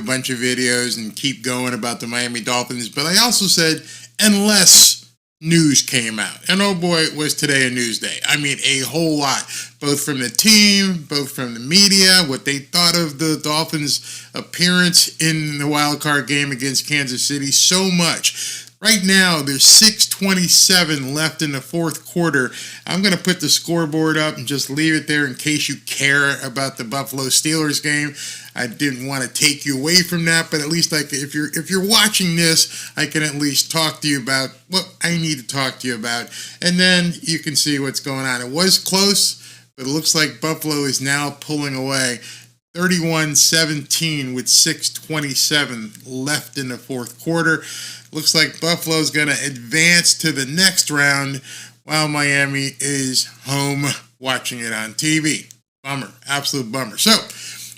a bunch of videos and keep going about the Miami Dolphins, but I also said, unless news came out. And oh boy, was today a news day. I mean, a whole lot, both from the team, both from the media, what they thought of the Dolphins' appearance in the wild card game against Kansas City, so much. Right now, there's 6:27 left in the fourth quarter. I'm going to put the scoreboard up and just leave it there in case you care about the Buffalo Steelers game. I didn't want to take you away from that, but at least if you're watching this, I can at least talk to you about what I need to talk to you about, and then you can see what's going on. It was close, but it looks like Buffalo is now pulling away. 31-17 with 6:27 left in the fourth quarter. Looks like Buffalo's going to advance to the next round while Miami is home watching it on TV. Bummer. Absolute bummer. So,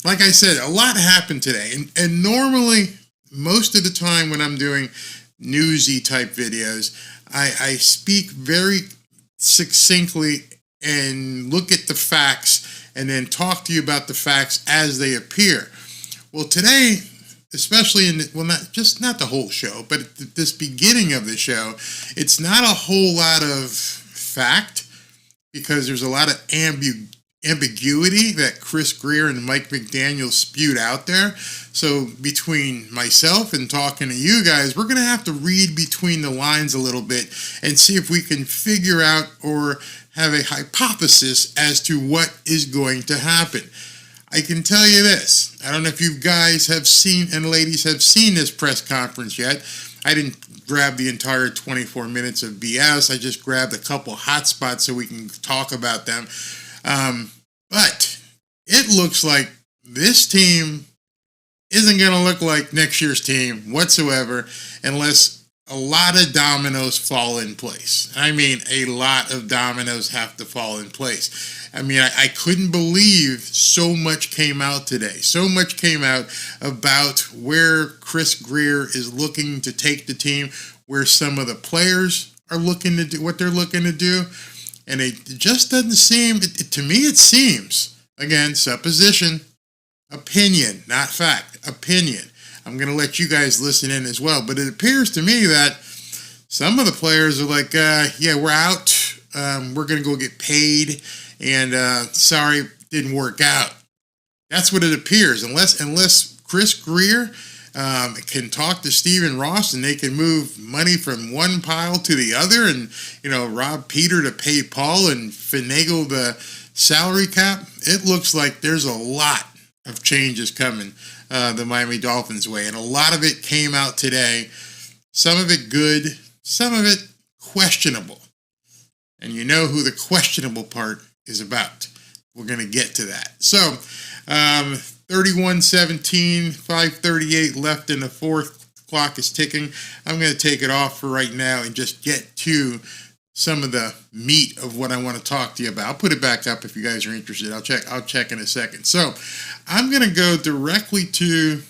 like I said, a lot happened today. And normally, most of the time when I'm doing newsy type videos, I speak very succinctly and look at the facts and then talk to you about the facts as they appear. Well, today, especially not the whole show, but at this beginning of the show, it's not a whole lot of fact because there's a lot of ambiguity that Chris Grier and Mike McDaniel spewed out there. So between myself and talking to you guys, we're going to have to read between the lines a little bit and see if we can figure out or have a hypothesis as to what is going to happen. I can tell you this. I don't know if you guys have seen and ladies have seen this press conference yet. I didn't grab the entire 24 minutes of BS. I just grabbed a couple hot spots so we can talk about them. But it looks like this team isn't going to look like next year's team whatsoever unless a lot of dominoes fall in place. I mean, a lot of dominoes have to fall in place. I mean, I couldn't believe so much came out today. So much came out about where Chris Grier is looking to take the team, where some of the players are looking to do what they're looking to do. And it just doesn't seem, to me it seems, again, supposition, opinion, not fact, opinion. I'm going to let you guys listen in as well. But it appears to me that some of the players are like, yeah, we're out. We're going to go get paid. And sorry, didn't work out. That's what it appears. Unless Chris Grier can talk to Stephen Ross and they can move money from one pile to the other and, rob Peter to pay Paul and finagle the salary cap, it looks like there's a lot of changes coming the Miami Dolphins way. And a lot of it came out today. Some of it good, some of it questionable. And you know who the questionable part is about. We're going to get to that. So, 31-17, 5:38 left in the fourth. Clock is ticking. I'm going to take it off for right now and just get to some of the meat of what I want to talk to you about. I'll put it back up if you guys are interested. I'll check in a second. So, I'm going to go directly to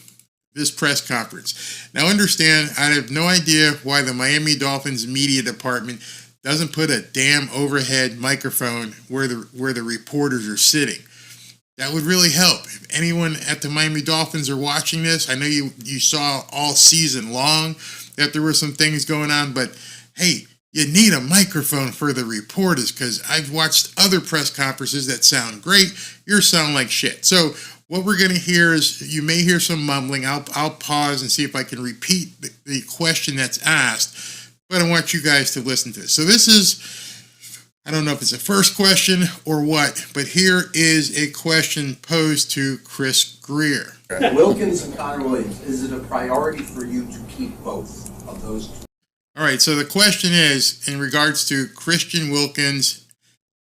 this press conference. Now, understand, I have no idea why the Miami Dolphins media department doesn't put a damn overhead microphone where the reporters are sitting. That would really help. If anyone at the Miami Dolphins are watching this, I know you saw all season long that there were some things going on, but hey, you need a microphone for the reporters because I've watched other press conferences that sound great. Yours sound like shit. So what we're going to hear is you may hear some mumbling. I'll pause and see if I can repeat the question that's asked. But I want you guys to listen to this. So this is, I don't know if it's a first question or what, but here is a question posed to Chris Grier. Wilkins and Connor Williams, is it a priority for you to keep both of those two? All right, so the question is, in regards to Christian Wilkins,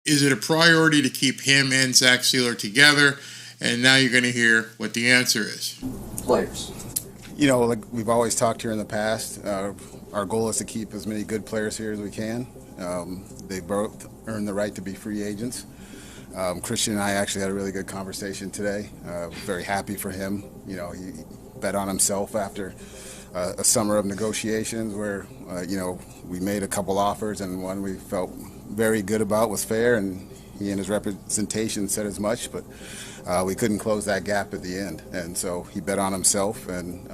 is it a priority to keep him and Zach Sealer together? And now you're going to hear what the answer is. Players. Like we've always talked here in the past, our goal is to keep as many good players here as we can. They both earned the right to be free agents. Christian and I actually had a really good conversation today. Very happy for him. He bet on himself after a summer of negotiations where, we made a couple offers and one we felt very good about was fair, and He and his representation said as much, but we couldn't close that gap at the end. And so he bet on himself and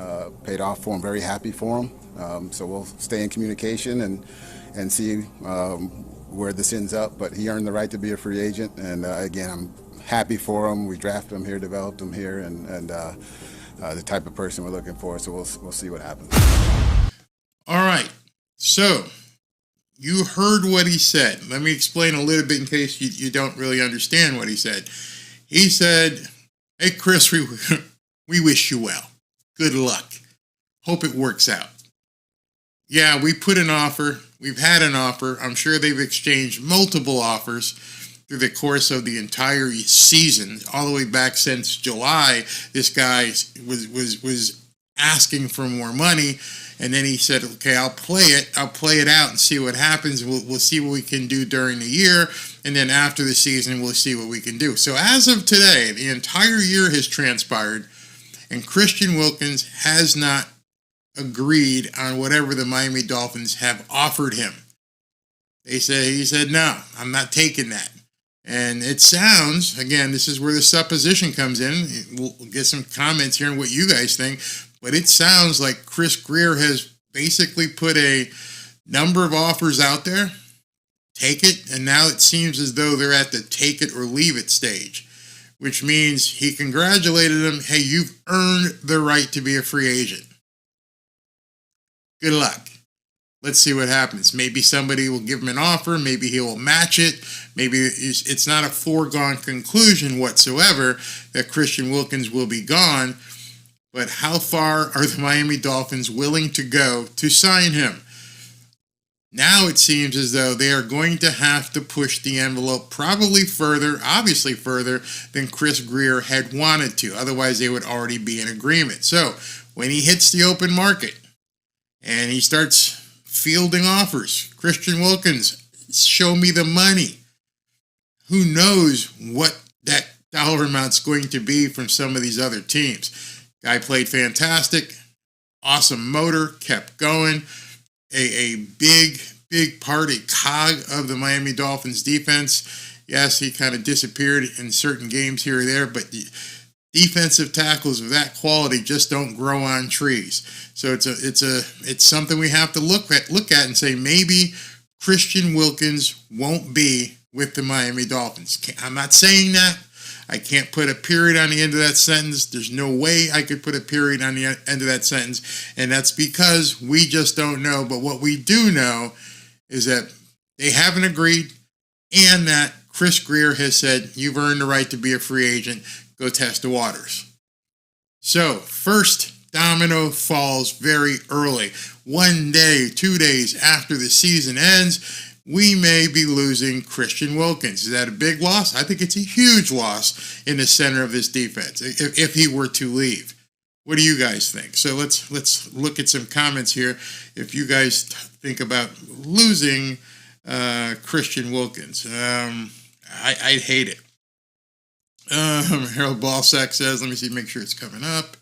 paid off for him. Very happy for him. So we'll stay in communication and see where this ends up. But he earned the right to be a free agent. And again, I'm happy for him. We drafted him here, developed him here, and the type of person we're looking for. So we'll see what happens. All right. So you heard what he said. Let me explain a little bit in case you don't really understand what he said. He said, hey, Chris, we wish you well. Good luck. Hope it works out. Yeah, we put an offer. We've had an offer. I'm sure they've exchanged multiple offers through the course of the entire season, all the way back since July. This guy was asking for more money, and then he said, okay, I'll play it out and see what happens. We'll see what we can do during the year, and then after the season, we'll see what we can do. So as of today, the entire year has transpired, and Christian Wilkins has not agreed on whatever the Miami Dolphins have offered him. He said, no, I'm not taking that. And it sounds, again, this is where the supposition comes in. We'll get some comments here on what you guys think. But it sounds like Chris Grier has basically put a number of offers out there. Take it. And now it seems as though they're at the take it or leave it stage, which means he congratulated him. Hey, you've earned the right to be a free agent. Good luck. Let's see what happens. Maybe somebody will give him an offer. Maybe he will match it. Maybe it's not a foregone conclusion whatsoever that Christian Wilkins will be gone. But how far are the Miami Dolphins willing to go to sign him? Now it seems as though they are going to have to push the envelope probably further, obviously further, than Chris Grier had wanted to. Otherwise, they would already be in agreement. So when he hits the open market and he starts fielding offers, Christian Wilkins, show me the money. Who knows what that dollar amount's going to be from some of these other teams. Guy played fantastic, awesome motor, kept going, a big part, a cog of the Miami Dolphins defense. Yes, he kind of disappeared in certain games here or there, but the defensive tackles of that quality just don't grow on trees. So it's something we have to look at and say maybe Christian Wilkins won't be with the Miami Dolphins. I'm not saying that. I can't put a period on the end of that sentence. There's no way I could put a period on the end of that sentence, and that's because we just don't know. But what we do know is that they haven't agreed, and that Chris Grier has said, you've earned the right to be a free agent. Go test the waters. So, first domino falls very early. 1 day, 2 days after the season ends, we may be losing Christian Wilkins. Is that a big loss? I think it's a huge loss in the center of this defense if he were to leave. What do you guys think? So let's look at some comments here. If you guys think about losing Christian Wilkins, I'd hate it. Harold Balsack says, let me see, make sure it's coming up.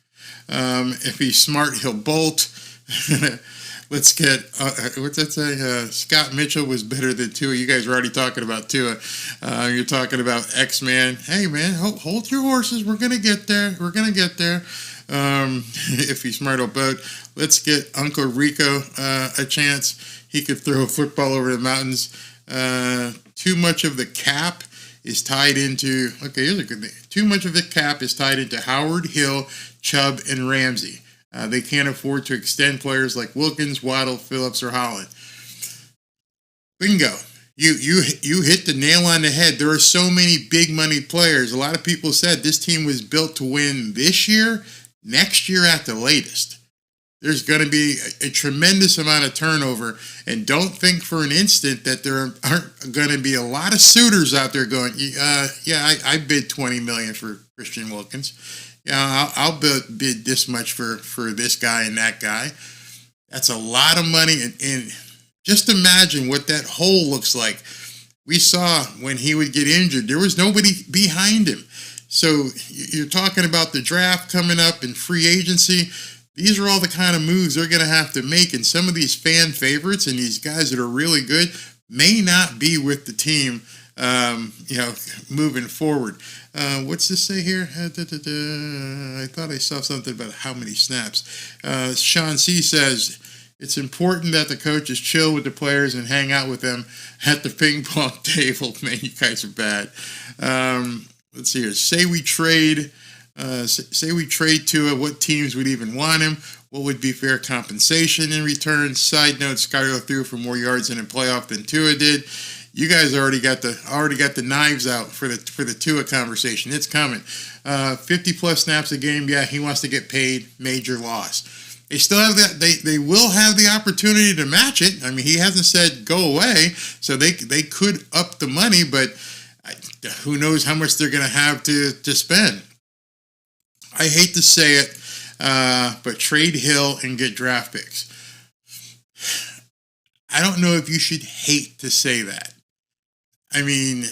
If he's smart, he'll bolt. Let's get, what's that say? Scott Mitchell was better than Tua. You guys were already talking about Tua. You're talking about X-Man. Hey, man, hold your horses. We're going to get there. We're going to get there. If he's smart, he'll boat. Let's get Uncle Rico a chance. He could throw a football over the mountains. Too much of the cap is tied into, okay, here's a good thing. Too much of the cap is tied into Howard, Hill, Chubb, and Ramsey. They can't afford to extend players like Wilkins, Waddle, Phillips, or Holland. Bingo. You hit the nail on the head. There are so many big money players. A lot of people said this team was built to win this year, next year at the latest. There's going to be a tremendous amount of turnover, and don't think for an instant that there aren't going to be a lot of suitors out there going, I bid $20 million for Christian Wilkins. Yeah, I'll bid this much for this guy and that guy. That's a lot of money, and just imagine what that hole looks like. We saw when he would get injured, there was nobody behind him. So you're talking about the draft coming up and free agency. These are all the kind of moves they're going to have to make, and some of these fan favorites and these guys that are really good may not be with the team moving forward. What's this say here? I thought I saw something about how many snaps. Sean C. says, it's important that the coaches chill with the players and hang out with them at the ping pong table. Man, you guys are bad. Let's see here. Say we trade Tua. What teams would even want him? What would be fair compensation in return? Side note: Skyler threw for more yards in a playoff than Tua did. You guys already got the knives out for the Tua conversation. It's coming. 50 plus snaps a game. Yeah, he wants to get paid. Major loss. They still have that. They will have the opportunity to match it. I mean, he hasn't said go away, so they could up the money, but who knows how much they're going to have to spend. I hate to say it, but trade Hill and get draft picks. I don't know if you should hate to say that. I mean,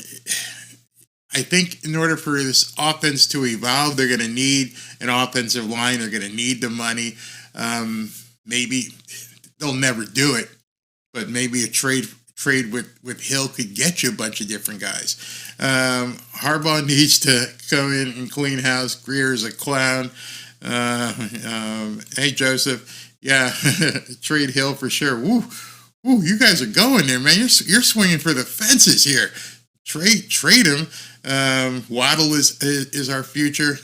I think in order for this offense to evolve, they're going to need an offensive line. They're going to need the money. Maybe they'll never do it, but maybe a trade with Hill could get you a bunch of different guys. Harbaugh needs to come in and clean house. Grier is a clown. Hey, Joseph. Yeah, trade Hill for sure. Woo, you guys are going there, man. You're swinging for the fences here. Trade him. Waddle is our future.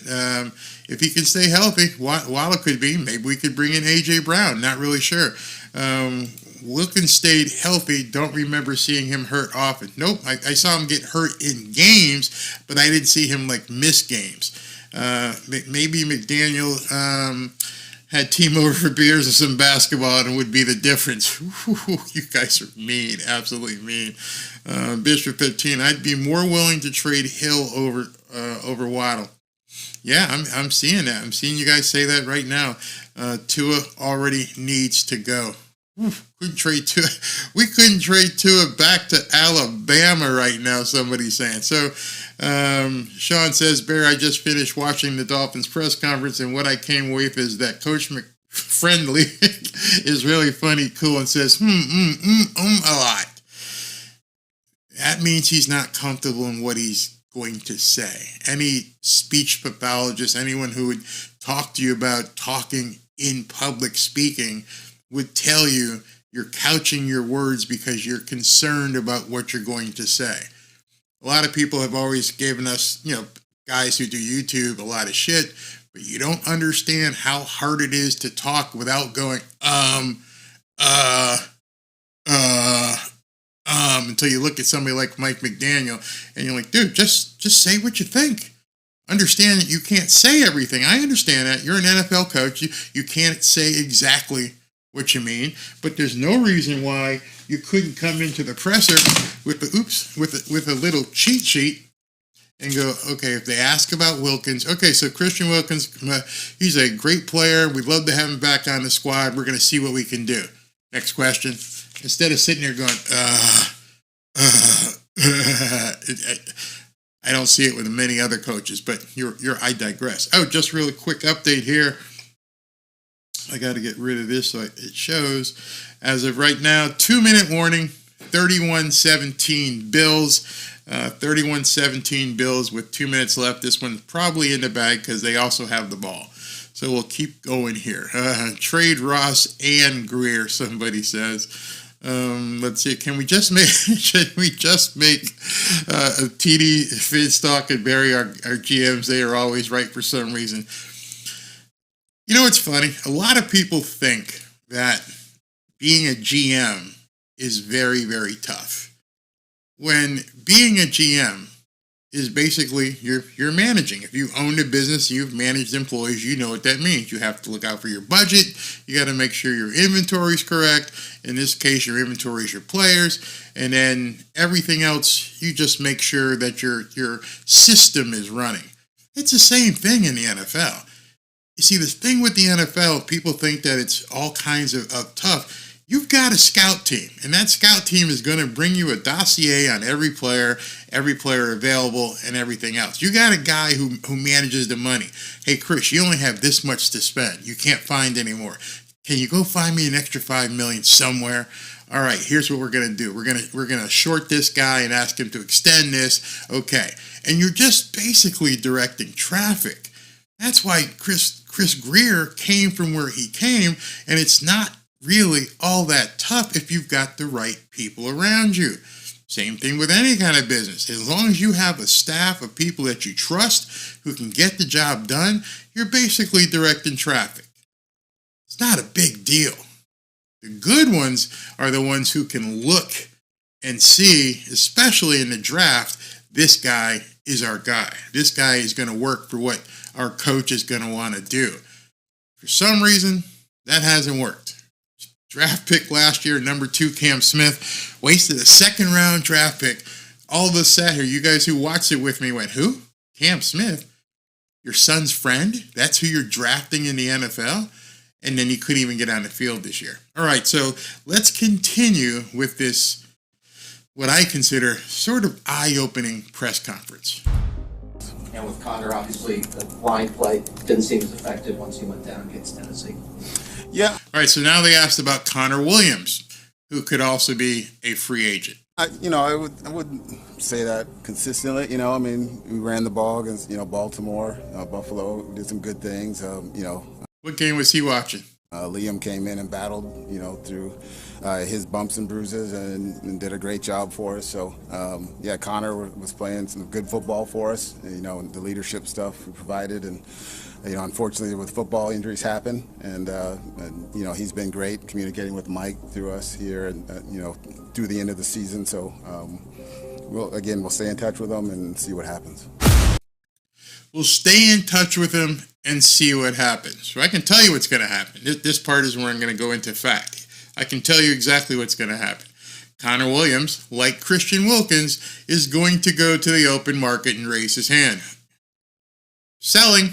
If he can stay healthy, Waddle could be. Maybe we could bring in A.J. Brown. Not really sure. Wilkins stayed healthy. Don't remember seeing him hurt often. Nope, I saw him get hurt in games, but I didn't see him miss games. Maybe McDaniel had team over for beers and some basketball, and it would be the difference. You guys are mean, absolutely mean. Bishop 15. I'd be more willing to trade Hill over Waddle. Yeah, I'm seeing that. I'm seeing you guys say that right now. Tua already needs to go. Couldn't trade Tua. We couldn't trade Tua back to Alabama right now, somebody's saying. So, Sean says, Bear, I just finished watching the Dolphins press conference, and what I came away with is that Coach McFriendly is really funny, cool, and says, a lot. That means he's not comfortable in what he's going to say. Any speech pathologist, anyone who would talk to you about talking in public speaking would tell you you're couching your words because you're concerned about what you're going to say. A lot of people have always given us, guys who do YouTube a lot of shit, but you don't understand how hard it is to talk without going, until you look at somebody like Mike McDaniel and you're like, dude, just say what you think. Understand that you can't say everything. I understand that. You're an NFL coach. You can't say exactly what you mean, but there's no reason why you couldn't come into the presser with a little cheat sheet and go, okay, if they ask about Wilkins, okay, so Christian Wilkins, he's a great player. We'd love to have him back on the squad. We're going to see what we can do. Next question. Instead of sitting there going, I don't see it with many other coaches, but I digress. Oh, just really quick update here. I got to get rid of this so it shows. As of right now, 2-minute warning, 31-17 Bills. 31-17 Bills with 2 minutes left. This one's probably in the bag because they also have the ball. So we'll keep going here. Trade Ross and Grier, somebody says. Let's see. Should we just make TD, Finstock, and Barry our GMs? They are always right for some reason. You know what's funny? A lot of people think that being a GM is very, very tough. When being a GM is basically you're managing. If you own a business, you've managed employees, you know what that means. You have to look out for your budget. You got to make sure your inventory is correct. In this case, your inventory is your players. And then everything else, you just make sure that your system is running. It's the same thing in the NFL. You see, the thing with the NFL, people think that it's all kinds of tough. You've got a scout team, and that scout team is going to bring you a dossier on every player available, and everything else. You got a guy who manages the money. Hey, Chris, you only have this much to spend. You can't find any more. Can you go find me an extra $5 million somewhere? All right, here's what we're gonna do. We're gonna short this guy and ask him to extend this. Okay, and you're just basically directing traffic. That's why Chris Grier came from where he came, and it's not really all that tough if you've got the right people around you. Same thing with any kind of business. As long as you have a staff of people that you trust who can get the job done, you're basically directing traffic. It's not a big deal. The good ones are the ones who can look and see, especially in the draft, this guy is our guy. This guy is going to work for what our coach is going to want to do. For some reason, that hasn't worked. Draft pick last year, number 2, Cam Smith, wasted a second-round draft pick. All of us sat here. You guys who watched it with me went, who? Cam Smith? Your son's friend? That's who you're drafting in the NFL? And then he couldn't even get on the field this year. All right, so let's continue with this, what I consider sort of eye-opening press conference. And with Connor, obviously, the line play didn't seem as effective once he went down against Tennessee. Yeah. All right, so now they asked about Connor Williams, who could also be a free agent. I wouldn't say that consistently. I mean, we ran the ball against, Baltimore, Buffalo, did some good things. What game was he watching? Liam came in and battled, through his bumps and bruises and did a great job for us. So, Connor was playing some good football for us, the leadership stuff we provided. And, unfortunately with football, injuries happen. And he's been great communicating with Mike through us here and, through the end of the season. So, we'll stay in touch with him and see what happens. We'll stay in touch with him and see what happens. So I can tell you what's going to happen. This part is where I'm going to go into fact. I can tell you exactly what's going to happen. Connor Williams, like Christian Wilkins, is going to go to the open market and raise his hand. Selling,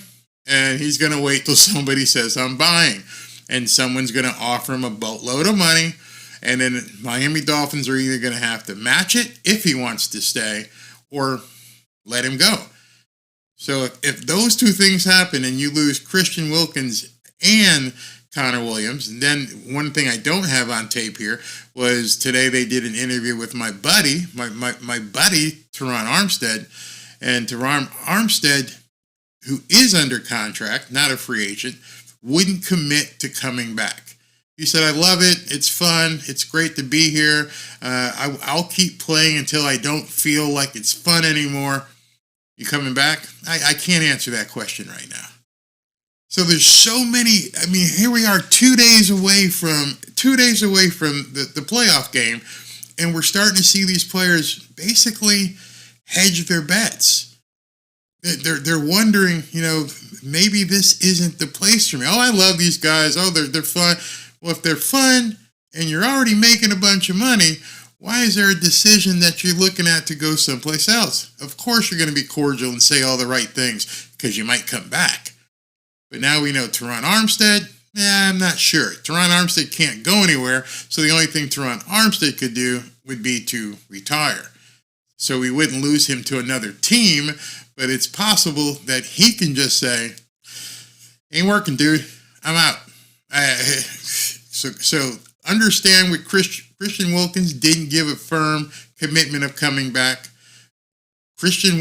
and he's going to wait till somebody says, I'm buying. And someone's going to offer him a boatload of money, and then Miami Dolphins are either going to have to match it if he wants to stay or let him go. So if those two things happen and you lose Christian Wilkins and Connor Williams, and then one thing I don't have on tape here was today they did an interview with my buddy, my buddy, Teron Armstead. And Teron Armstead, who is under contract, not a free agent, wouldn't commit to coming back. He said, I love it. It's fun. It's great to be here. I'll keep playing until I don't feel like it's fun anymore. You coming back? I can't answer that question right now. So there's so many. I mean, here we are 2 days away from the playoff game, and we're starting to see these players basically hedge their bets. They're wondering, maybe this isn't the place for me. Oh, I love these guys. Oh, they're fun. Well, if they're fun and you're already making a bunch of money, why is there a decision that you're looking at to go someplace else? Of course you're going to be cordial and say all the right things because you might come back. But now we know Teron Armstead, I'm not sure. Teron Armstead can't go anywhere, so the only thing Teron Armstead could do would be to retire. So we wouldn't lose him to another team, but it's possible that he can just say, ain't working, dude. I'm out. So understand what Christian Wilkins didn't give a firm commitment of coming back. Christian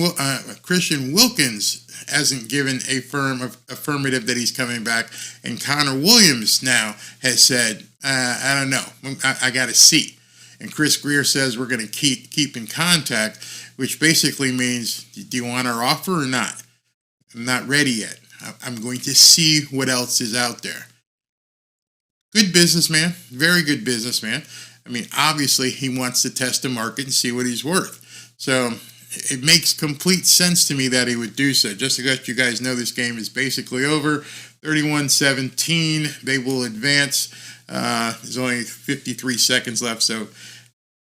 Wilkins hasn't given a firm affirmative that he's coming back, and Connor Williams now has said, I don't know, I got to see. And Chris Grier says we're going to keep in contact, which basically means, do you want our offer or not? I'm not ready yet. I'm going to see what else is out there. Good businessman, very good businessman. I mean, obviously he wants to test the market and see what he's worth. So it makes complete sense to me that he would do so. Just to let you guys know, this game is basically over. 31-17, they will advance. There's only 53 seconds left, so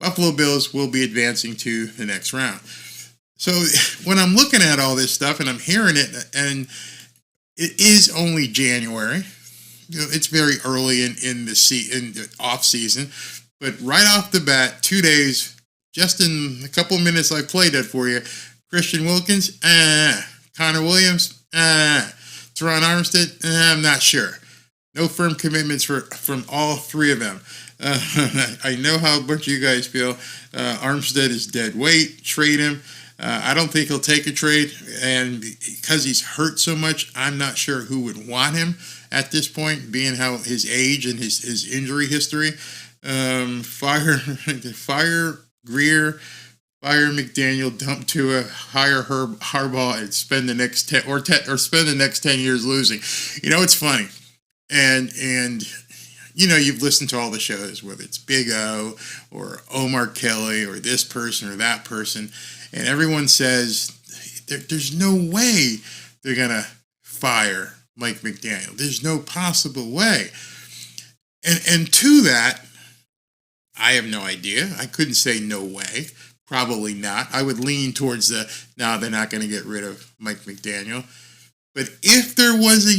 Buffalo Bills will be advancing to the next round. So when I'm looking at all this stuff and I'm hearing it, and it is only January, it's very early in the off season, but right off the bat, 2 days, just in a couple of minutes I played that for you. Christian Wilkins, Connor Williams, Teron Armstead, I'm not sure. No firm commitments from all three of them. I know how a bunch of you guys feel. Armstead is dead weight. Trade him. I don't think he'll take a trade, and because he's hurt so much, I'm not sure who would want him at this point, being how his age and his injury history. Fire Grier, fire McDaniel, dump Tua, hire Harbaugh, and spend the next 10 years losing. You know, it's funny, and you know, you've listened to all the shows, whether it's Big O or Omar Kelly or this person or that person, and everyone says there's no way they're going to fire Mike McDaniel. There's no possible way. And to that, I have no idea. I couldn't say no way. Probably not. I would lean towards no, they're not going to get rid of Mike McDaniel. But if there was a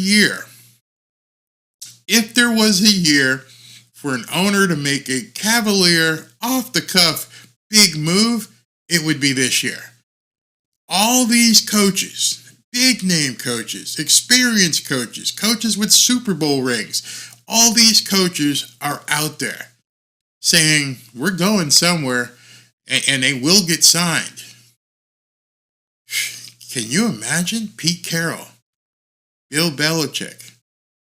year for an owner to make a cavalier, off-the-cuff, big move, it would be this year. All these coaches, big-name coaches, experienced coaches, coaches with Super Bowl rings, all these coaches are out there saying, we're going somewhere, and they will get signed. Can you imagine Pete Carroll, Bill Belichick,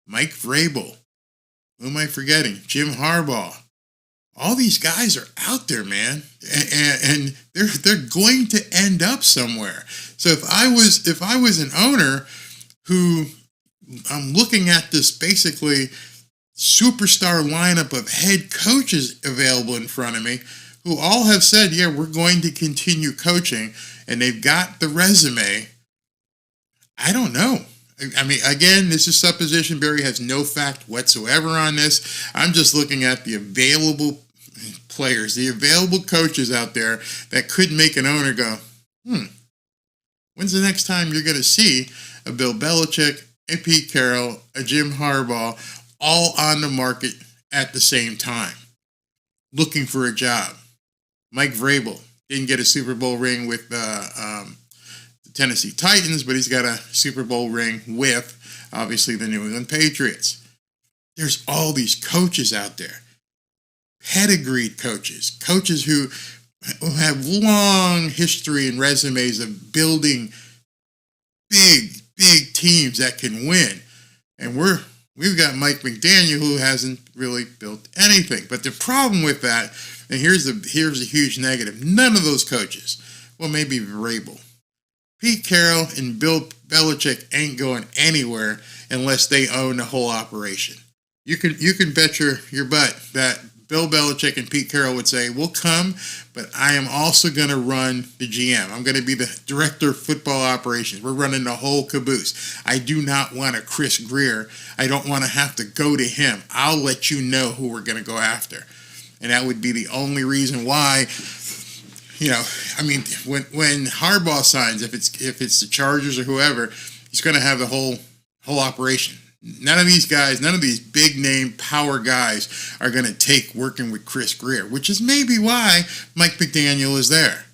Mike Vrabel, who am I forgetting? Jim Harbaugh. All these guys are out there, man, and they're going to end up somewhere. So if I was an owner who I'm looking at this basically superstar lineup of head coaches available in front of me, who all have said, yeah, we're going to continue coaching, and they've got the resume, I don't know. I mean, again, this is supposition. Barry has no fact whatsoever on this. I'm just looking at the available players, the available coaches out there that could make an owner go, when's the next time you're going to see a Bill Belichick, a Pete Carroll, a Jim Harbaugh, all on the market at the same time, looking for a job? Mike Vrabel didn't get a Super Bowl ring with the Tennessee Titans, but he's got a Super Bowl ring with, obviously, the New England Patriots. There's all these coaches out there, pedigreed coaches, coaches who have long history and resumes of building big teams that can win. And we've got Mike McDaniel, who hasn't really built anything. But the problem with that, and here's a huge negative, none of those coaches, well, maybe Vrabel, Pete Carroll and Bill Belichick ain't going anywhere unless they own the whole operation. You can bet your butt that Bill Belichick and Pete Carroll would say, we'll come, but I am also going to run the GM. I'm going to be the director of football operations. We're running the whole caboose. I do not want a Chris Grier. I don't want to have to go to him. I'll let you know who we're going to go after. And that would be the only reason why. You know, I mean, when Harbaugh signs, if it's the Chargers or whoever, he's going to have the whole operation. None of these guys, none of these big name power guys are going to take working with Chris Grier, which is maybe why Mike McDaniel is there.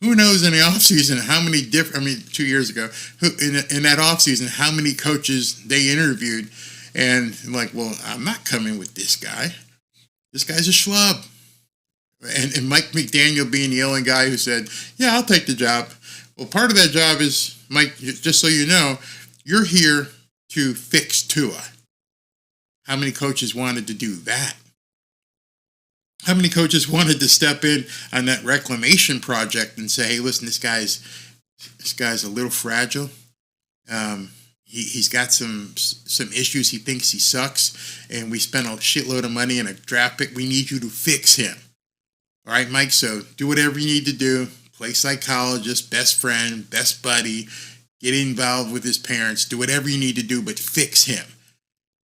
Who knows in the offseason how many 2 years ago, in that offseason, how many coaches they interviewed and like, well, I'm not coming with this guy. This guy's a schlub. And Mike McDaniel being the only guy who said, yeah, I'll take the job. Well, part of that job is, Mike, just so you know, you're here to fix Tua. How many coaches wanted to do that? How many coaches wanted to step in on that reclamation project and say, hey, listen, this guy's a little fragile. He's got some issues. He thinks he sucks. And we spent a shitload of money in a draft pick. We need you to fix him. All right, Mike, so do whatever you need to do. Play psychologist, best friend, best buddy. Get involved with his parents. Do whatever you need to do, but fix him.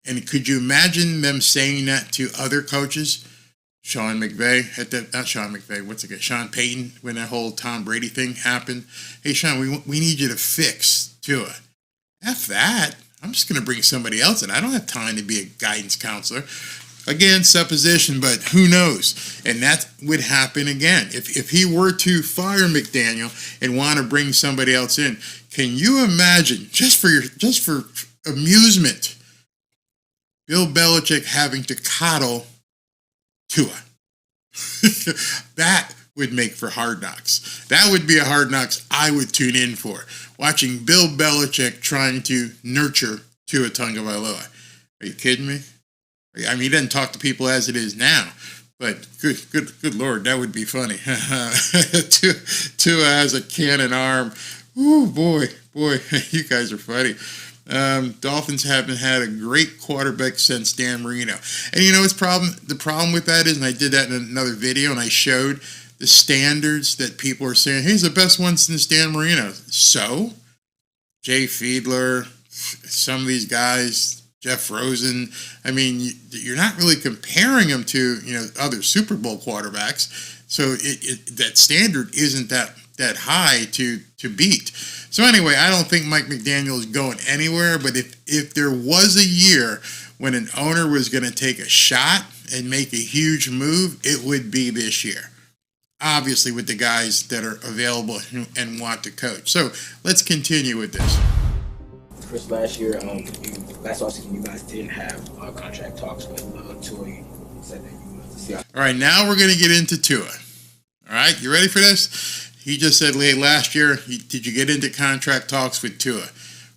And could you imagine them saying that to other coaches? Sean Payton, when that whole Tom Brady thing happened. Hey, Sean, we need you to fix Tua. F that. I'm just going to bring somebody else in. I don't have time to be a guidance counselor. Again, supposition, but who knows? And that would happen again. If he were to fire McDaniel and want to bring somebody else in, can you imagine, just for amusement, Bill Belichick having to coddle Tua. That would make for Hard Knocks. That would be a Hard Knocks I would tune in for. Watching Bill Belichick trying to nurture Tua Tagovailoa. Are you kidding me? I mean, he doesn't talk to people as it is now, but good Lord, that would be funny. Tua has a cannon arm. Ooh, boy, you guys are funny. Dolphins haven't had a great quarterback since Dan Marino. And you know what's the problem with that is, and I did that in another video, and I showed the standards that people are saying, hey, he's the best one since Dan Marino. So, Jay Fiedler, some of these guys, Jeff Rosen, I mean, you're not really comparing them to, other Super Bowl quarterbacks. So that standard isn't that high to beat. So anyway, I don't think Mike McDaniel is going anywhere, but if there was a year when an owner was going to take a shot and make a huge move, it would be this year. Obviously with the guys that are available and want to coach. So let's continue with this. Chris, last year, last offseason, you guys didn't have contract talks with Tua. You said that you wanted to see. All right, now we're going to get into Tua. All right, you ready for this? He just said, hey, last year, did you get into contract talks with Tua?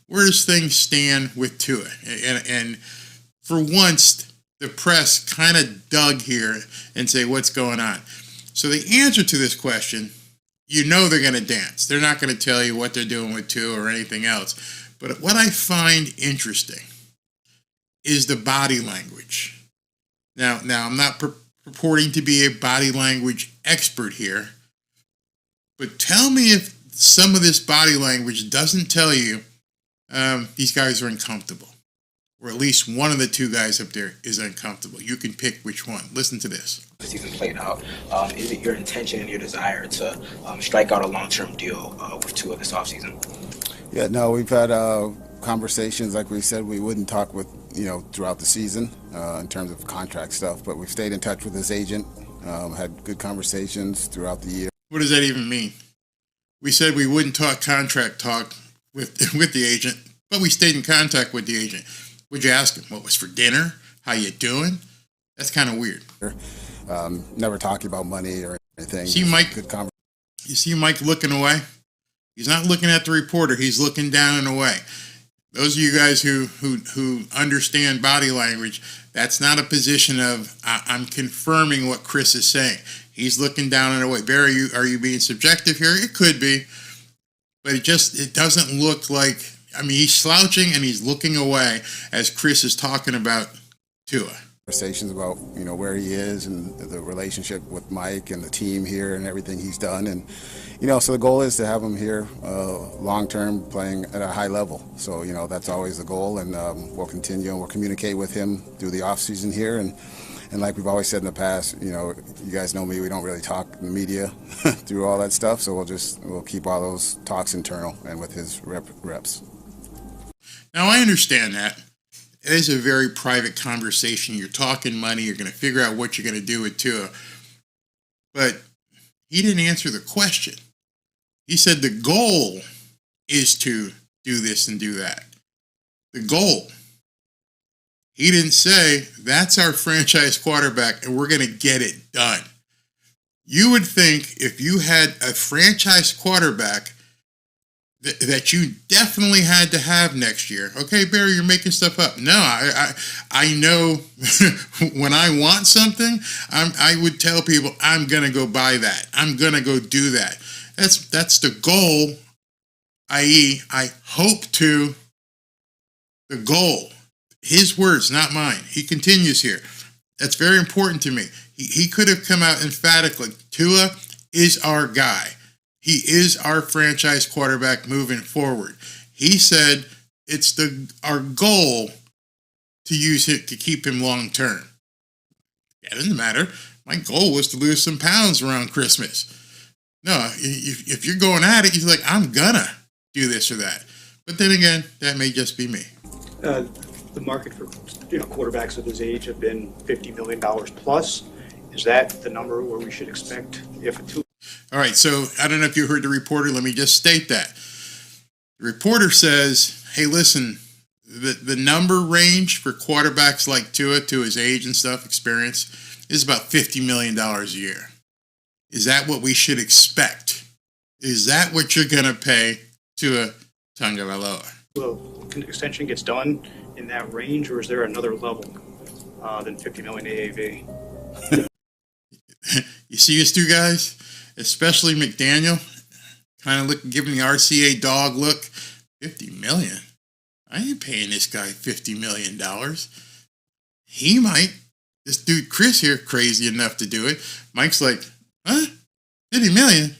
Where does things stand with Tua? And for once, the press kind of dug here and say, what's going on? So the answer to this question, they're going to dance. They're not going to tell you what they're doing with Tua or anything else. But what I find interesting is the body language. Now I'm not purporting to be a body language expert here, but tell me if some of this body language doesn't tell you these guys are uncomfortable, or at least one of the two guys up there is uncomfortable. You can pick which one. Listen to this. The season played out. Is it your intention and your desire to strike out a long-term deal with Tua this offseason? Yeah, no, we've had conversations, like we said, we wouldn't talk with, throughout the season in terms of contract stuff, but we've stayed in touch with his agent, had good conversations throughout the year. What does that even mean? We said we wouldn't contract talk with the agent, but we stayed in contact with the agent. Would you ask him what was for dinner? How you doing? That's kind of weird. Never talking about money or anything. See Mike? Good conversation. You see Mike looking away? He's not looking at the reporter. He's looking down and away. Those of you guys who understand body language, that's not a position of I'm confirming what Chris is saying. He's looking down and away. Barry, are you being subjective here? It could be, but it doesn't look like. I mean, he's slouching and he's looking away as Chris is talking about Tua. Conversations about where he is and the relationship with Mike and the team here and everything he's done, and so the goal is to have him here long term, playing at a high level. So that's always the goal, and we'll continue and we'll communicate with him through the off season here, and like we've always said in the past, you guys know me, we don't really talk in the media through all that stuff, so we'll keep all those talks internal and with his reps. Now I understand that. It is a very private conversation. You're talking money. You're going to figure out what you're going to do with Tua. But he didn't answer the question. He said the goal is to do this and do that. The goal. He didn't say, that's our franchise quarterback and we're going to get it done. You would think if you had a franchise quarterback that you definitely had to have next year. Okay, Barry, you're making stuff up. No, I know when I want something, I would tell people I'm gonna go buy that. I'm gonna go do that. That's the goal. I.e., I hope to. The goal. His words, not mine. He continues here. That's very important to me. He could have come out emphatically. Tua is our guy. He is our franchise quarterback moving forward. He said it's our goal to use it to keep him long term. That doesn't matter. My goal was to lose some pounds around Christmas. No, if you're going at it, you're like, I'm gonna do this or that. But then again, that may just be me. The market for quarterbacks of his age have been $50 million plus. Is that the number where we should expect if a Tua? All right, so I don't know if you heard the reporter. Let me just state that. The reporter says, hey, listen, the number range for quarterbacks like Tua, to his age and stuff, experience, is about $50 million a year. Is that what we should expect? Is that what you're going to pay Tua Tagovailoa? Well, extension gets done in that range, or is there another level than 50 million AAV? You see these two guys, especially McDaniel, kind of giving the RCA dog look. 50 million? I ain't paying this guy $50 million. He might. This dude Chris here, crazy enough to do it. Mike's like, huh? 50 million?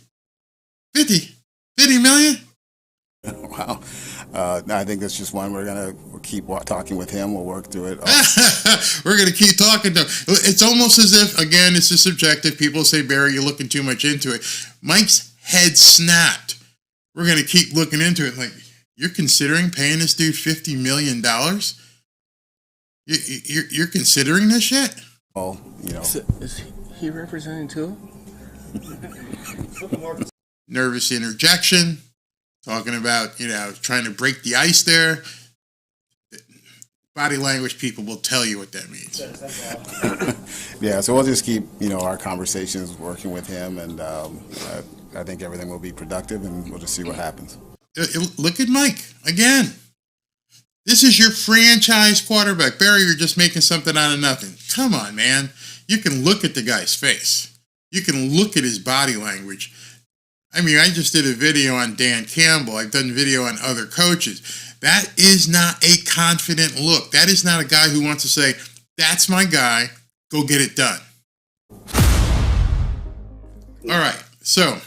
50 million? Wow. I think that's just one we'll keep talking with him. We'll work through it. We're going to keep talking to him. It's almost as if, again, it's just subjective. People say, Barry, you're looking too much into it. Mike's head snapped. We're going to keep looking into it. Like, you're considering paying this dude $50 million? You're considering this yet? Well, Is he representing Tua? Nervous interjection. Talking about, trying to break the ice there. Body language people will tell you what that means. Yeah, so we'll just keep, our conversations working with him, and I think everything will be productive, and we'll just see what happens. Look at Mike again. This is your franchise quarterback. Barry, you're just making something out of nothing. Come on, man. You can look at the guy's face. You can look at his body language. I mean, I just did a video on Dan Campbell. I've done video on other coaches. That is not a confident look. That is not a guy who wants to say, that's my guy, go get it done. All right, so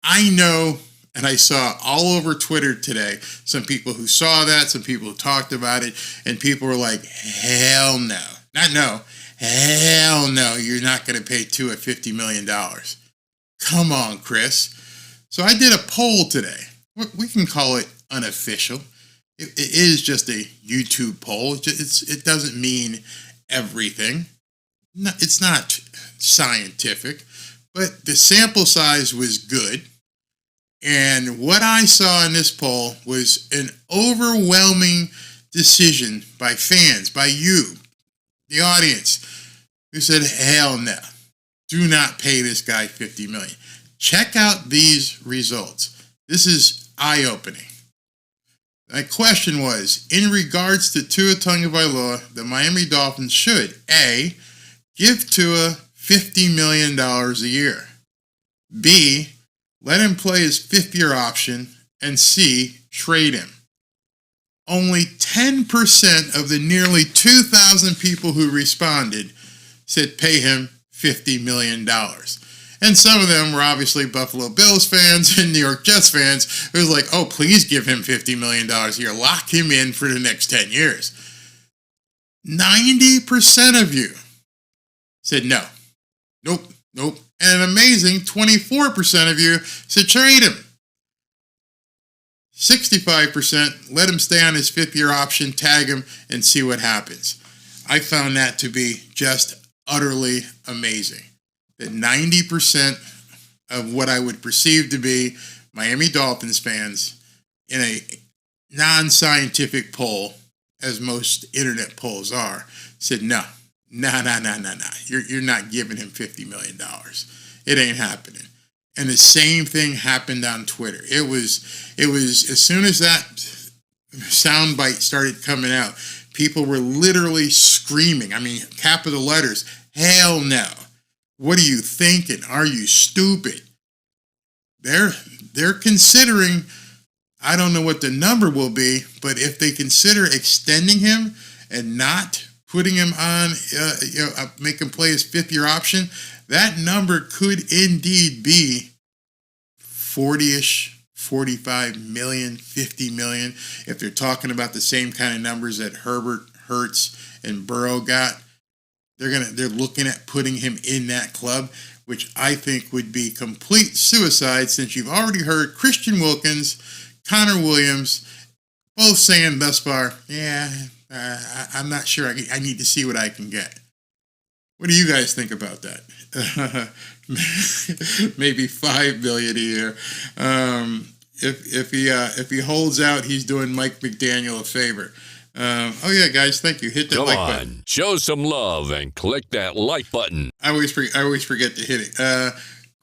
I know, and I saw all over Twitter today, some people who saw that, some people who talked about it, and people were like, hell no. Not no. Hell no, you're not going to pay Tua $50 million. Come on, Chris. So I did a poll today. We can call it unofficial. It is just a YouTube poll. It doesn't mean everything. No, it's not scientific, but the sample size was good. And what I saw in this poll was an overwhelming decision by fans, by you, the audience, who said, hell no. Do not pay this guy $50 million. Check out these results. This is eye-opening. My question was, in regards to Tua Tagovailoa, the Miami Dolphins should A, give Tua $50 million a year, B, let him play his fifth-year option, and C, trade him. Only 10% of the nearly 2,000 people who responded said pay him $50 million. And some of them were obviously Buffalo Bills fans and New York Jets fans who was like, oh, please give him $50 million a year. Lock him in for the next 10 years. 90% of you said no. Nope. And an amazing 24% of you said trade him. 65% let him stay on his fifth-year option, tag him, and see what happens. I found that to be just utterly amazing. That 90% of what I would perceive to be Miami Dolphins fans in a non-scientific poll, as most internet polls are, said no. You're not giving him $50 million. It ain't happening. And the same thing happened on Twitter. It was as soon as that soundbite started coming out, people were literally screaming. I mean, capital letters, hell no. What are you thinking? Are you stupid? They're considering, I don't know what the number will be, but if they consider extending him and not putting him on, make him play his fifth-year option, that number could indeed be 40-ish, 45 million, 50 million. If they're talking about the same kind of numbers that Herbert, Hurts, and Burrow got, they're looking at putting him in that club, which I think would be complete suicide, since you've already heard Christian Wilkins, Connor Williams, both saying thus far, I'm not sure. I need to see what I can get. What do you guys think about that? Maybe $5 billion a year. if he holds out, he's doing Mike McDaniel a favor. Oh yeah, guys, thank you. Hit that Come like on, button. show some love and click that like button. I always forget to hit it.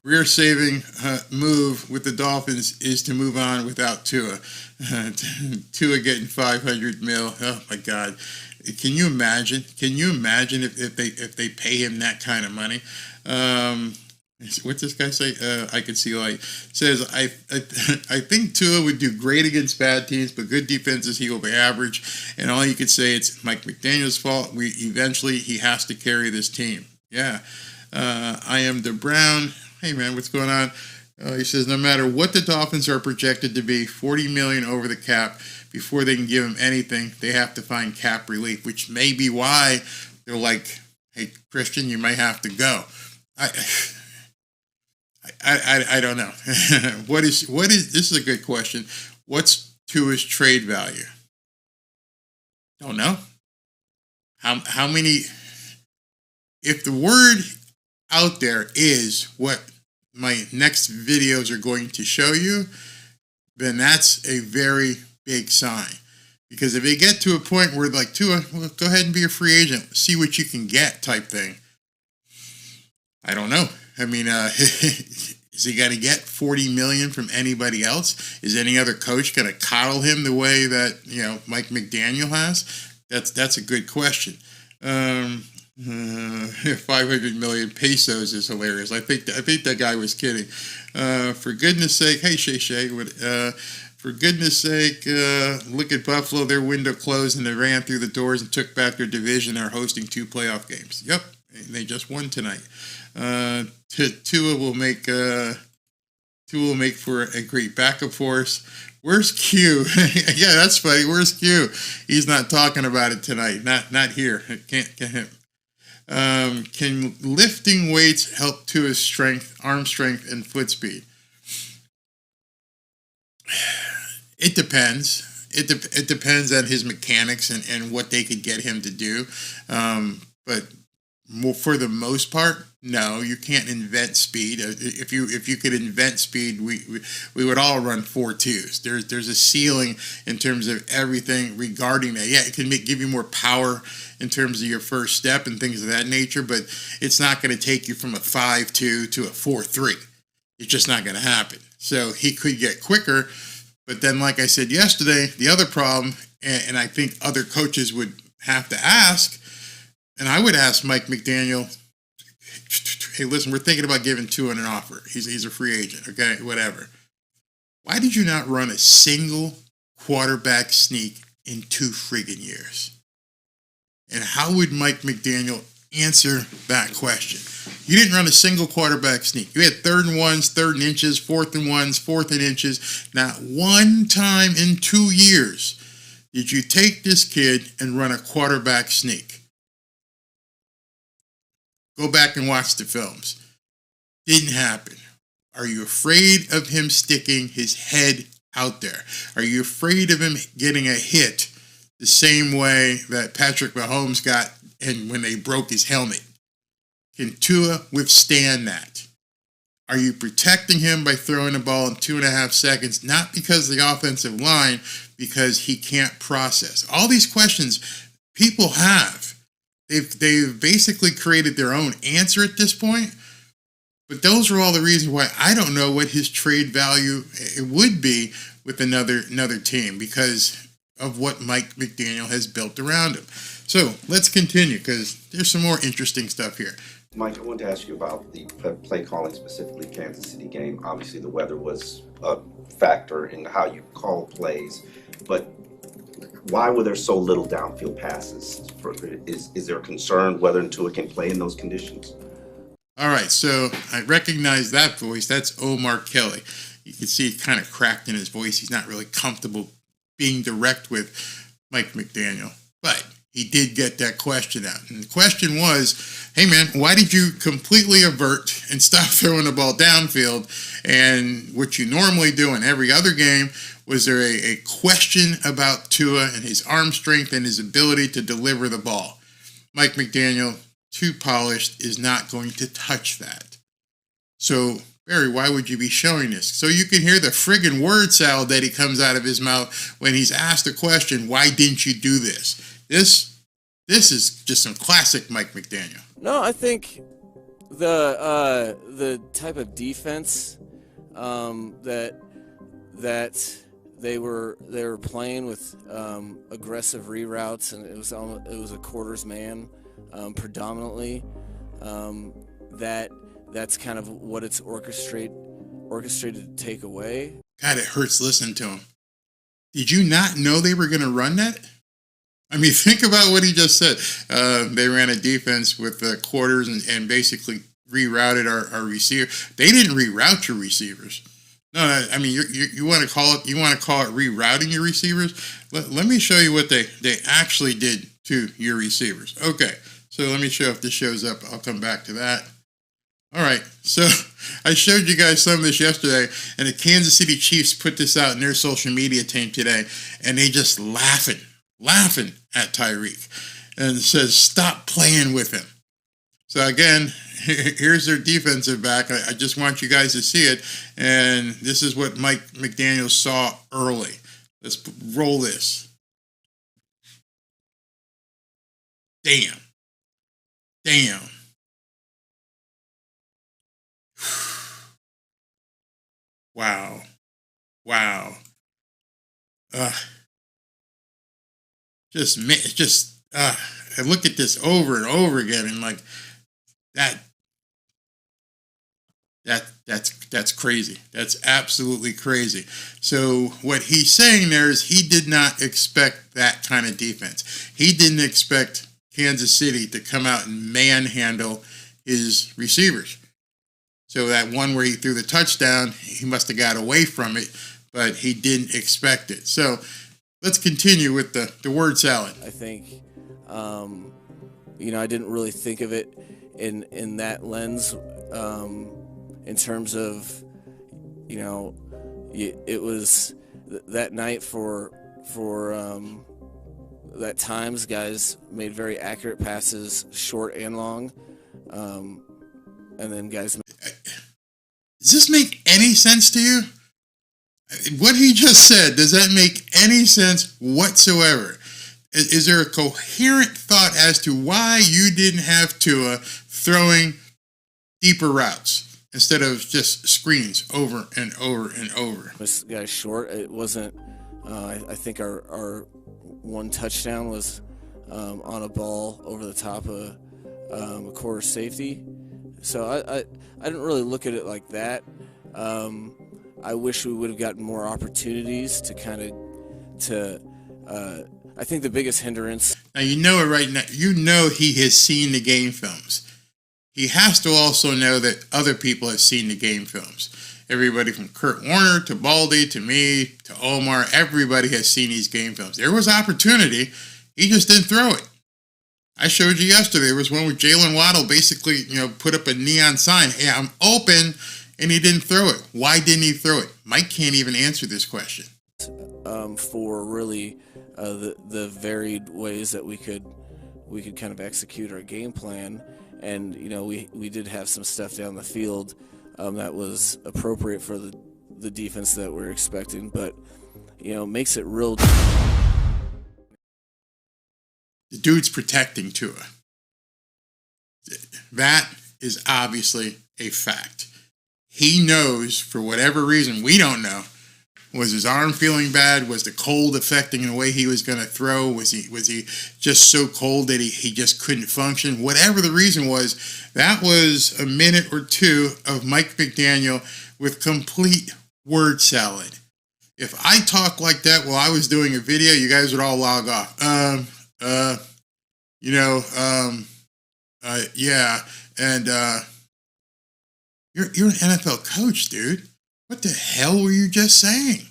Grier saving move with the Dolphins is to move on without Tua. Tua getting $500 million. Oh my God. Can you imagine? Can you imagine if they pay him that kind of money? What's this guy say? I can see light. Says I think Tua would do great against bad teams, but good defenses he will be average. And all you could say it's Mike McDaniel's fault. Eventually he has to carry this team. Yeah. I am the Brown. Hey man, what's going on? He says no matter what the Dolphins are projected to be, $40 million over the cap. Before they can give him anything, they have to find cap relief, which may be why they're like, "Hey, Christian, you might have to go." I don't know. What is this is a good question. What's Tua's trade value? Don't know. How many? If the word out there is what my next videos are going to show you, then that's a very big sign. Because if they get to a point where like Tua, well, go ahead and be a free agent, see what you can get type thing. I don't know. I mean, is he going to get $40 million from anybody else? Is any other coach going to coddle him the way that Mike McDaniel has? That's a good question. 500 million pesos is hilarious. I think that guy was kidding. For goodness sake, hey Shay, for goodness sake, look at Buffalo. Their window closed and they ran through the doors and took back their division. They're hosting 2 playoff games. Yep, they just won tonight. Tua will make for a great backup force. Where's Q? Yeah, that's funny. Where's Q? He's not talking about it tonight. Not here. Can't get him. Can lifting weights help Tua's strength, arm strength, and foot speed? It depends. It depends on his mechanics and what they could get him to do. But for the most part, no, you can't invent speed. If you could invent speed, we would all run 4.2s. There's a ceiling in terms of everything regarding that. Yeah, it can give you more power in terms of your first step and things of that nature, but it's not going to take you from a 5.2 to a 4.3. It's just not going to happen. So he could get quicker, but then, like I said yesterday, the other problem, and I think other coaches would have to ask, and I would ask Mike McDaniel, hey, listen, we're thinking about giving Tua an offer. He's a free agent, okay, whatever. Why did you not run a single quarterback sneak in 2 friggin' years? And how would Mike McDaniel answer that question? You didn't run a single quarterback sneak. You had 3rd and 1s, 3rd and inches, 4th and 1s, 4th and inches. Not one time in 2 years did you take this kid and run a quarterback sneak. Go back and watch the films. Didn't happen. Are you afraid of him sticking his head out there? Are you afraid of him getting a hit the same way that Patrick Mahomes got and when they broke his helmet? Can Tua withstand that? Are you protecting him by throwing the ball in 2.5 seconds? Not because of the offensive line, because he can't process. All these questions people have. They've basically created their own answer at this point. But those are all the reasons why I don't know what his trade value it would be with another team because of what Mike McDaniel has built around him. So let's continue because there's some more interesting stuff here. Mike, I wanted to ask you about the play calling, specifically Kansas City game. Obviously, the weather was a factor in how you call plays, but why were there so little downfield passes? Is there a concern whether Tua can play in those conditions? All right, so I recognize that voice. That's Omar Kelly. You can see it kind of cracked in his voice. He's not really comfortable being direct with Mike McDaniel. But he did get that question out. And the question was, hey, man, why did you completely avert and stop throwing the ball downfield? And what you normally do in every other game, was there a question about Tua and his arm strength and his ability to deliver the ball? Mike McDaniel, too polished, is not going to touch that. So Barry, why would you be showing this? So you can hear the friggin' word salad that he comes out of his mouth when he's asked a question, why didn't you do this? This is just some classic Mike McDaniel. No, I think the type of defense that they were playing with aggressive reroutes, and it was a quarters man predominantly. That's kind of what it's orchestrated to take away. God, it hurts listening to him. Did you not know they were going to run that? I mean, think about what he just said. They ran a defense with quarters and basically rerouted our receiver. They didn't reroute your receivers. No, I mean, you want to call it rerouting your receivers? Let me show you what they actually did to your receivers. Okay, so let me show if this shows up. I'll come back to that. All right, so I showed you guys some of this yesterday, and the Kansas City Chiefs put this out in their social media team today, and they just laughing at Tyreek, and it says, stop playing with him. So again, here's their defensive back. I just want you guys to see it, and this is what Mike McDaniel saw early. Let's roll this. Damn. Wow. I look at this over and over again, and like that's crazy. That's absolutely crazy. So what he's saying there is he did not expect that kind of defense. He didn't expect Kansas City to come out and manhandle his receivers. So that one where he threw the touchdown, he must have got away from it, but he didn't expect it. So let's continue with the word salad. I think, I didn't really think of it in that lens, in terms of, it was that night for that times guys made very accurate passes, short and long, and then guys. Does this make any sense to you? What he just said, does that make any sense whatsoever? Is there a coherent thought as to why you didn't have Tua throwing deeper routes instead of just screens over and over and over? This guy's short. It wasn't. I think our one touchdown was on a ball over the top of a quarter safety. So I didn't really look at it like that. I wish we would have gotten more opportunities to I think the biggest hindrance. Now you know it right now. You know he has seen the game films. He has to also know that other people have seen the game films. Everybody from Kurt Warner to Baldy to me to Omar, everybody has seen these game films. There was opportunity. He just didn't throw it. I showed you yesterday. There was one where Jalen Waddle basically, put up a neon sign. Hey, I'm open, and he didn't throw it. Why didn't he throw it? Mike can't even answer this question. For really the varied ways that we could kind of execute our game plan, and we did have some stuff down the field that was appropriate for the defense that we're expecting, but makes it real. The dude's protecting Tua. That is obviously a fact. He knows, for whatever reason, we don't know, was his arm feeling bad? Was the cold affecting the way he was going to throw? Was he just so cold that he just couldn't function? Whatever the reason was, that was a minute or two of Mike McDaniel with complete word salad. If I talk like that while I was doing a video, you guys would all log off. Yeah, and you're an NFL coach, dude. What the hell were you just saying?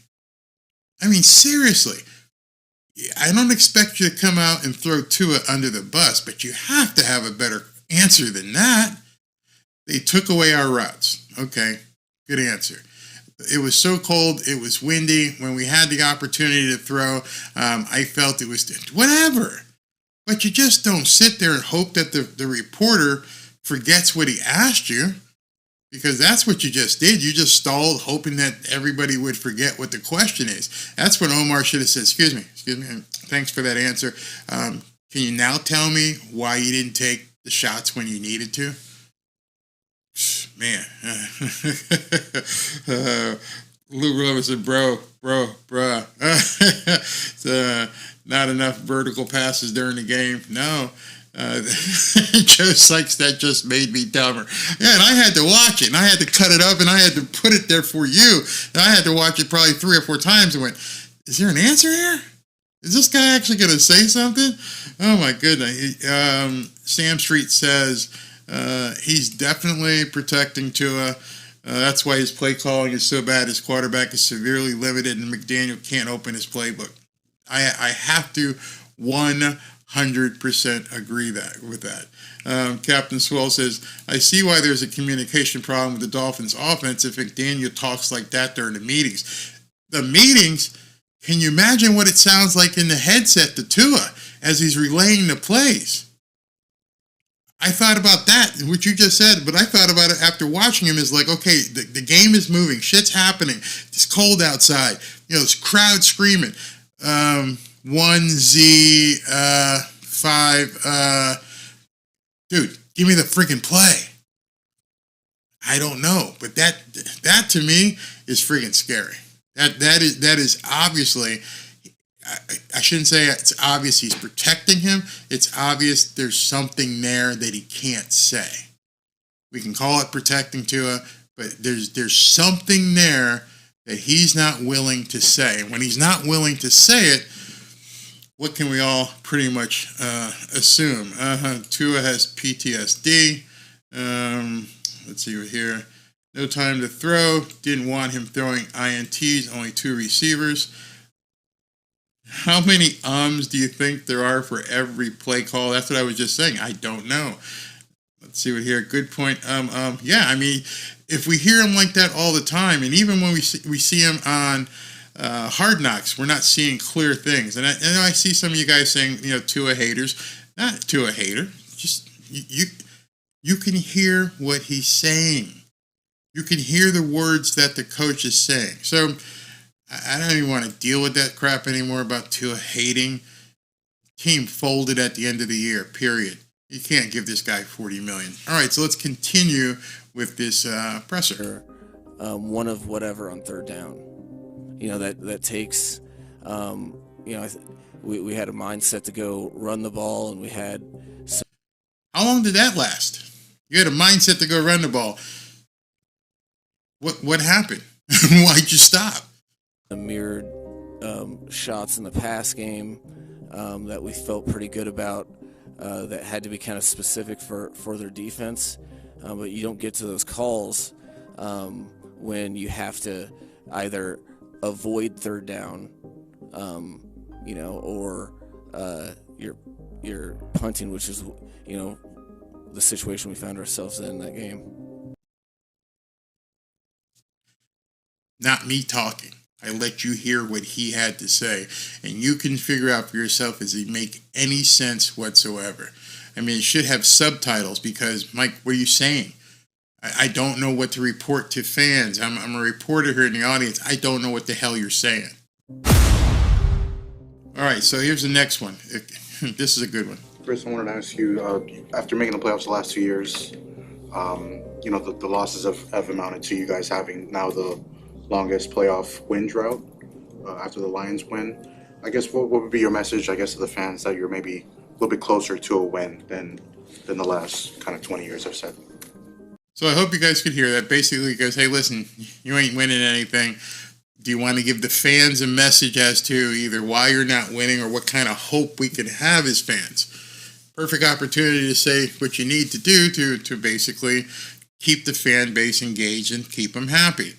I mean, seriously. I don't expect you to come out and throw Tua under the bus, but you have to have a better answer than that. They took away our routes. Okay, good answer. It was so cold, it was windy. When we had the opportunity to throw, I felt it was whatever. But you just don't sit there and hope that the reporter forgets what he asked you. Because that's what you just did. You just stalled, hoping that everybody would forget what the question is. That's what Omar should have said. Excuse me, and thanks for that answer. Can you now tell me why you didn't take the shots when you needed to? Man. Lou Robinson, bruh. It's, not enough vertical passes during the game. No. Joe Sykes, that just made me dumber. Yeah, and I had to watch it, and I had to cut it up, and I had to put it there for you. And I had to watch it probably 3 or 4 times and went, is there an answer here? Is this guy actually going to say something? Oh, my goodness. Sam Street says he's definitely protecting Tua. That's why his play calling is so bad. His quarterback is severely limited, and McDaniel can't open his playbook. I have to 100% agree with that. Captain Swell says, I see why there's a communication problem with the Dolphins offense if McDaniel talks like that during the meetings. The meetings, can you imagine what it sounds like in the headset to Tua as he's relaying the plays? I thought about that, what you just said, but I thought about it after watching him is like, okay, the game is moving, shit's happening, it's cold outside, this crowd screaming. 1Z 5 dude, give me the freaking play. I don't know, but that to me is freaking scary. That is obviously, I shouldn't say it's obvious he's protecting him. It's obvious there's something there that he can't say. We can call it protecting Tua, but there's something there that he's not willing to say. And when he's not willing to say it, what can we all pretty much assume? Tua has PTSD. Let's see here. No time to throw. Didn't want him throwing INTs. Only 2 receivers. How many do you think there are for every play call? That's what I was just saying. I don't know. Let's see what here. Good point. Yeah, I mean, if we hear him like that all the time, and even when we see him on Hard Knocks, we're not seeing clear things. And I see some of you guys saying, Tua haters. Not Tua hater. Just you can hear what he's saying. You can hear the words that the coach is saying. So I don't even want to deal with that crap anymore about Tua hating. Team folded at the end of the year, period. You can't give this guy $40 million. All right, so let's continue with this presser. One of whatever on third down. That takes, we had a mindset to go run the ball, and we had... How long did that last? You had a mindset to go run the ball. What happened? Why'd you stop? Mirrored shots in the pass game that we felt pretty good about that had to be kind of specific for their defense. But you don't get to those calls when you have to either avoid third down, or you're punting, which is, the situation we found ourselves in that game. Not me talking. I let you hear what he had to say, and you can figure out for yourself, does it make any sense whatsoever? I mean, it should have subtitles because, Mike, what are you saying? I don't know what to report to fans. I'm a reporter here in the audience. I don't know what the hell you're saying. All right, so here's the next one. This is a good one. Chris, I wanted to ask you, after making the playoffs the last 2 years, the losses have amounted to you guys having now the longest playoff win drought after the Lions win. I guess what would be your message, to the fans that you're maybe a little bit closer to a win than the last kind of 20 years I've said? So I hope you guys could hear that. Basically, he goes, hey, listen, you ain't winning anything. Do you want to give the fans a message as to either why you're not winning or what kind of hope we could have as fans? Perfect opportunity to say what you need to do to basically keep the fan base engaged and keep them happy.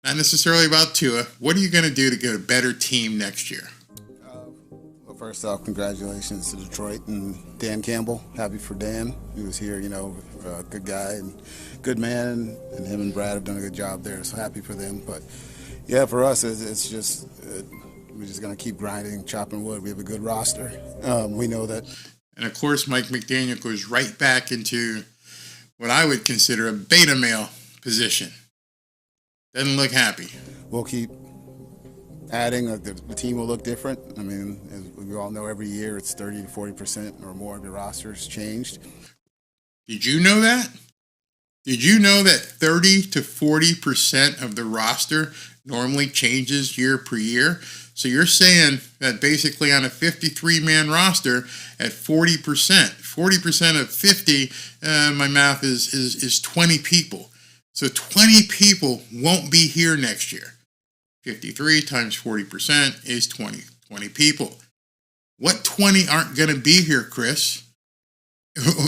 Not necessarily about Tua. What are you going to do to get a better team next year? Well, first off, congratulations to Detroit and Dan Campbell. Happy for Dan. He was here, a good guy and good man, and him and Brad have done a good job there, so happy for them. But, yeah, for us, it's just we're just going to keep grinding, chopping wood. We have a good roster. We know that. And, of course, Mike McDaniel goes right back into what I would consider a beta male position. Doesn't look happy. We'll keep adding. The team will look different. I mean, as we all know, every year it's 30 to 40% or more of the roster's changed. Did you know that? Did you know that 30 to 40% of the roster normally changes year per year? So you're saying that basically on a 53-man roster at 40% of 50, my math is 20 people. So 20 people won't be here next year. 53 times 40% is 20 people. What 20 aren't going to be here, Chris?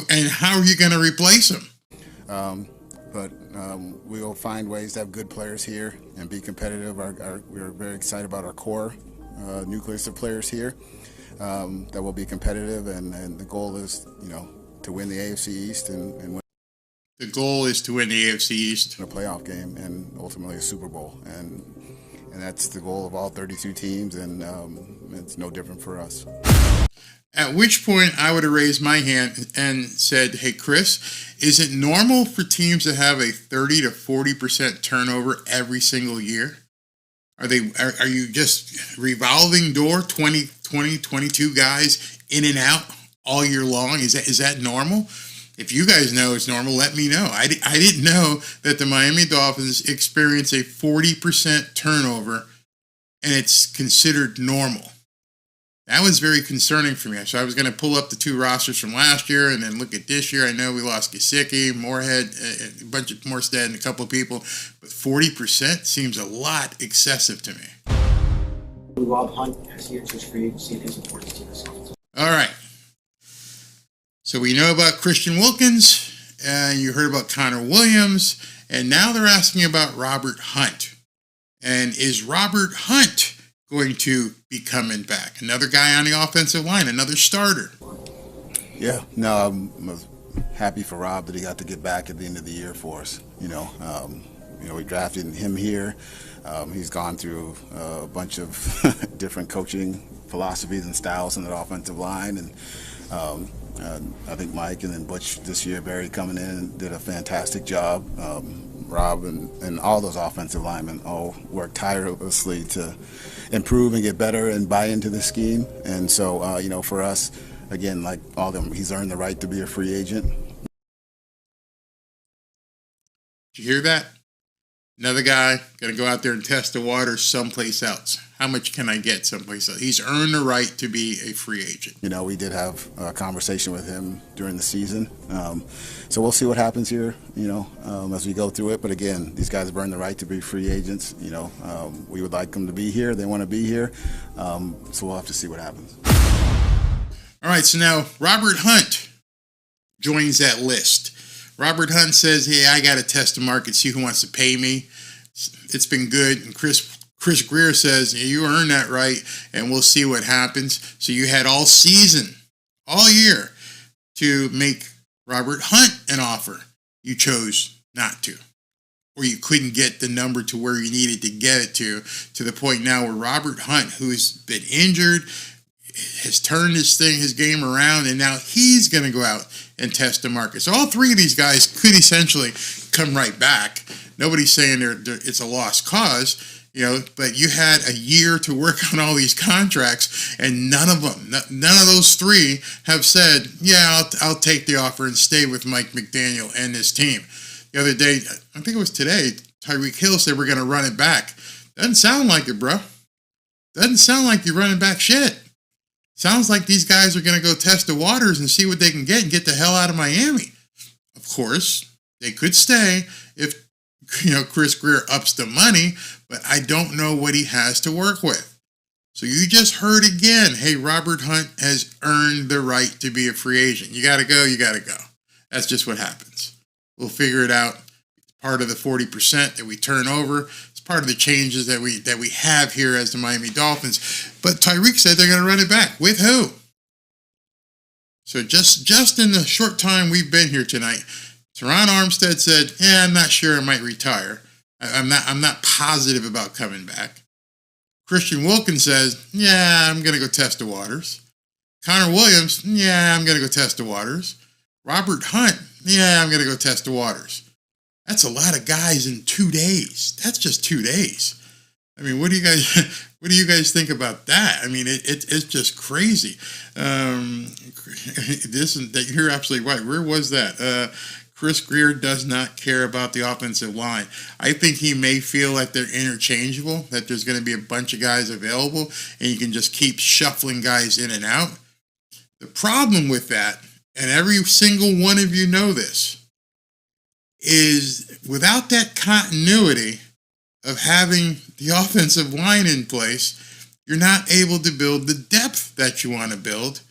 And how are you going to replace them? But we'll find ways to have good players here and be competitive. We're very excited about our core nucleus of players here that will be competitive, and the goal is, to win the AFC East and win. The goal is to win the AFC East, a playoff game, and ultimately a Super Bowl, and that's the goal of all 32 teams, and it's no different for us. At which point I would have raised my hand and said, hey, Chris, is it normal for teams to have a 30 to 40% turnover every single year? Are you just revolving door, 22 guys in and out all year long? Is that normal? If you guys know it's normal, let me know. I didn't know that the Miami Dolphins experience a 40% turnover and it's considered normal. That was very concerning for me. So I was going to pull up the two rosters from last year and then look at this year. I know we lost Gesicki, Moorhead, a bunch of Morstead, and a couple of people, but 40% seems a lot excessive to me. Rob Hunt has here just for you to see his importance to this. All right. So we know about Christian Wilkins, and you heard about Connor Williams, and now they're asking about Robert Hunt. And is Robert Hunt going to be coming back? Another guy on the offensive line, another starter. Yeah, no, I'm happy for Rob that he got to get back at the end of the year for us. We drafted him here. He's gone through a bunch of different coaching philosophies and styles in the offensive line, and I think Mike and then Butch this year, Barry coming in, did a fantastic job. Rob and all those offensive linemen all worked tirelessly to improve and get better and buy into the scheme. And so, for us, again, like all of them, he's earned the right to be a free agent. Did you hear that? Another guy going to go out there and test the water someplace else. How much can I get someplace else? He's earned the right to be a free agent. We did have a conversation with him during the season. So we'll see what happens here, as we go through it. But again, these guys have earned the right to be free agents. We would like them to be here. They want to be here. So we'll have to see what happens. All right, so now Robert Hunt joins that list. Robert Hunt says, hey, I got to test the market, see who wants to pay me. It's been good. And Chris Grier says, yeah, you earned that right, and we'll see what happens. So you had all season, all year, to make Robert Hunt an offer. You chose not to. Or you couldn't get the number to where you needed to get it to the point now where Robert Hunt, who's been injured, has turned his game around, and now he's going to go out and test the market. So all three of these guys could essentially come right back. Nobody's saying it's a lost cause, but you had a year to work on all these contracts, and none of those three have said, yeah, I'll take the offer and stay with Mike McDaniel and his team. The other day, I think it was today, Tyreek Hill said we're going to run it back. Doesn't sound like it, bro. Doesn't sound like you're running back shit. Sounds like these guys are going to go test the waters and see what they can get and get the hell out of Miami. Of course, they could stay if, Chris Grier ups the money, but I don't know what he has to work with. So you just heard again, hey, Robert Hunt has earned the right to be a free agent. You got to go, you got to go. That's just what happens. We'll figure it out. It's part of the 40% that we turn over. Part of the changes that we have here as the Miami Dolphins. But Tyreek said they're going to run it back. With who? So just in the short time we've been here tonight, Teron Armstead said, yeah, I'm not sure, I might retire. I'm not positive about coming back. Christian Wilkins says, yeah, I'm going to go test the waters. Connor Williams, yeah, I'm going to go test the waters. Robert Hunt, yeah, I'm going to go test the waters. That's a lot of guys in 2 days. That's just 2 days. I mean, what do you guys think about that? I mean, it's just crazy. You're absolutely right. Where was that? Chris Grier does not care about the offensive line. I think he may feel like they're interchangeable, that there's going to be a bunch of guys available, and you can just keep shuffling guys in and out. The problem with that, and every single one of you know this, is without that continuity of having the offensive line in place, you're not able to build the depth that you want to build.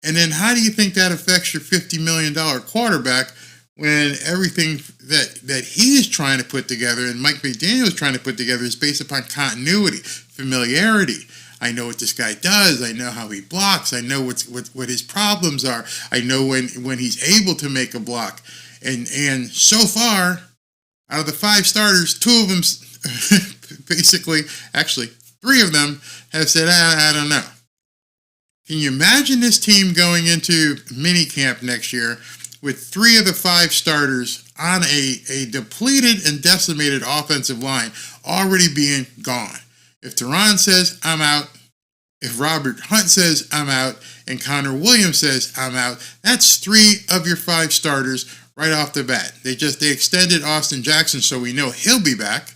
And then how do you think that affects your $50 million quarterback when everything that he is trying to put together and Mike McDaniel is trying to put together is based upon continuity, familiarity? I know what this guy does. I know how he blocks. I know what his problems are. I know when he's able to make a block. And so far, out of the 5 starters, 2 of them, basically, actually, 3 of them have said, I don't know. Can you imagine this team going into minicamp next year with 3 of the 5 starters on a depleted and decimated offensive line already being gone? If Teron says, I'm out, if Robert Hunt says, I'm out, and Connor Williams says, I'm out, that's 3 of your 5 starters right off the bat. They extended Austin Jackson, so we know he'll be back.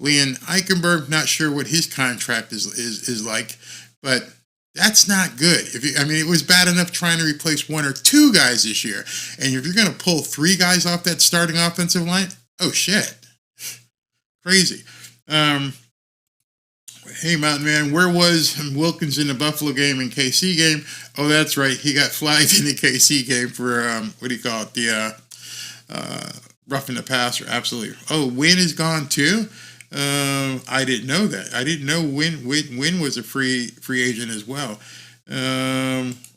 Leon Eichenberg, not sure what his contract is like, but that's not good. It was bad enough trying to replace 1 or 2 guys this year, and if you're going to pull 3 guys off that starting offensive line, oh shit, crazy. Hey, Mountain Man, where was Wilkins in the Buffalo game and KC game? Oh, that's right. He got flagged in the KC game for, the roughing the passer. Absolutely. Oh, Wynn is gone too? I didn't know that. I didn't know Wynn was a free agent as well.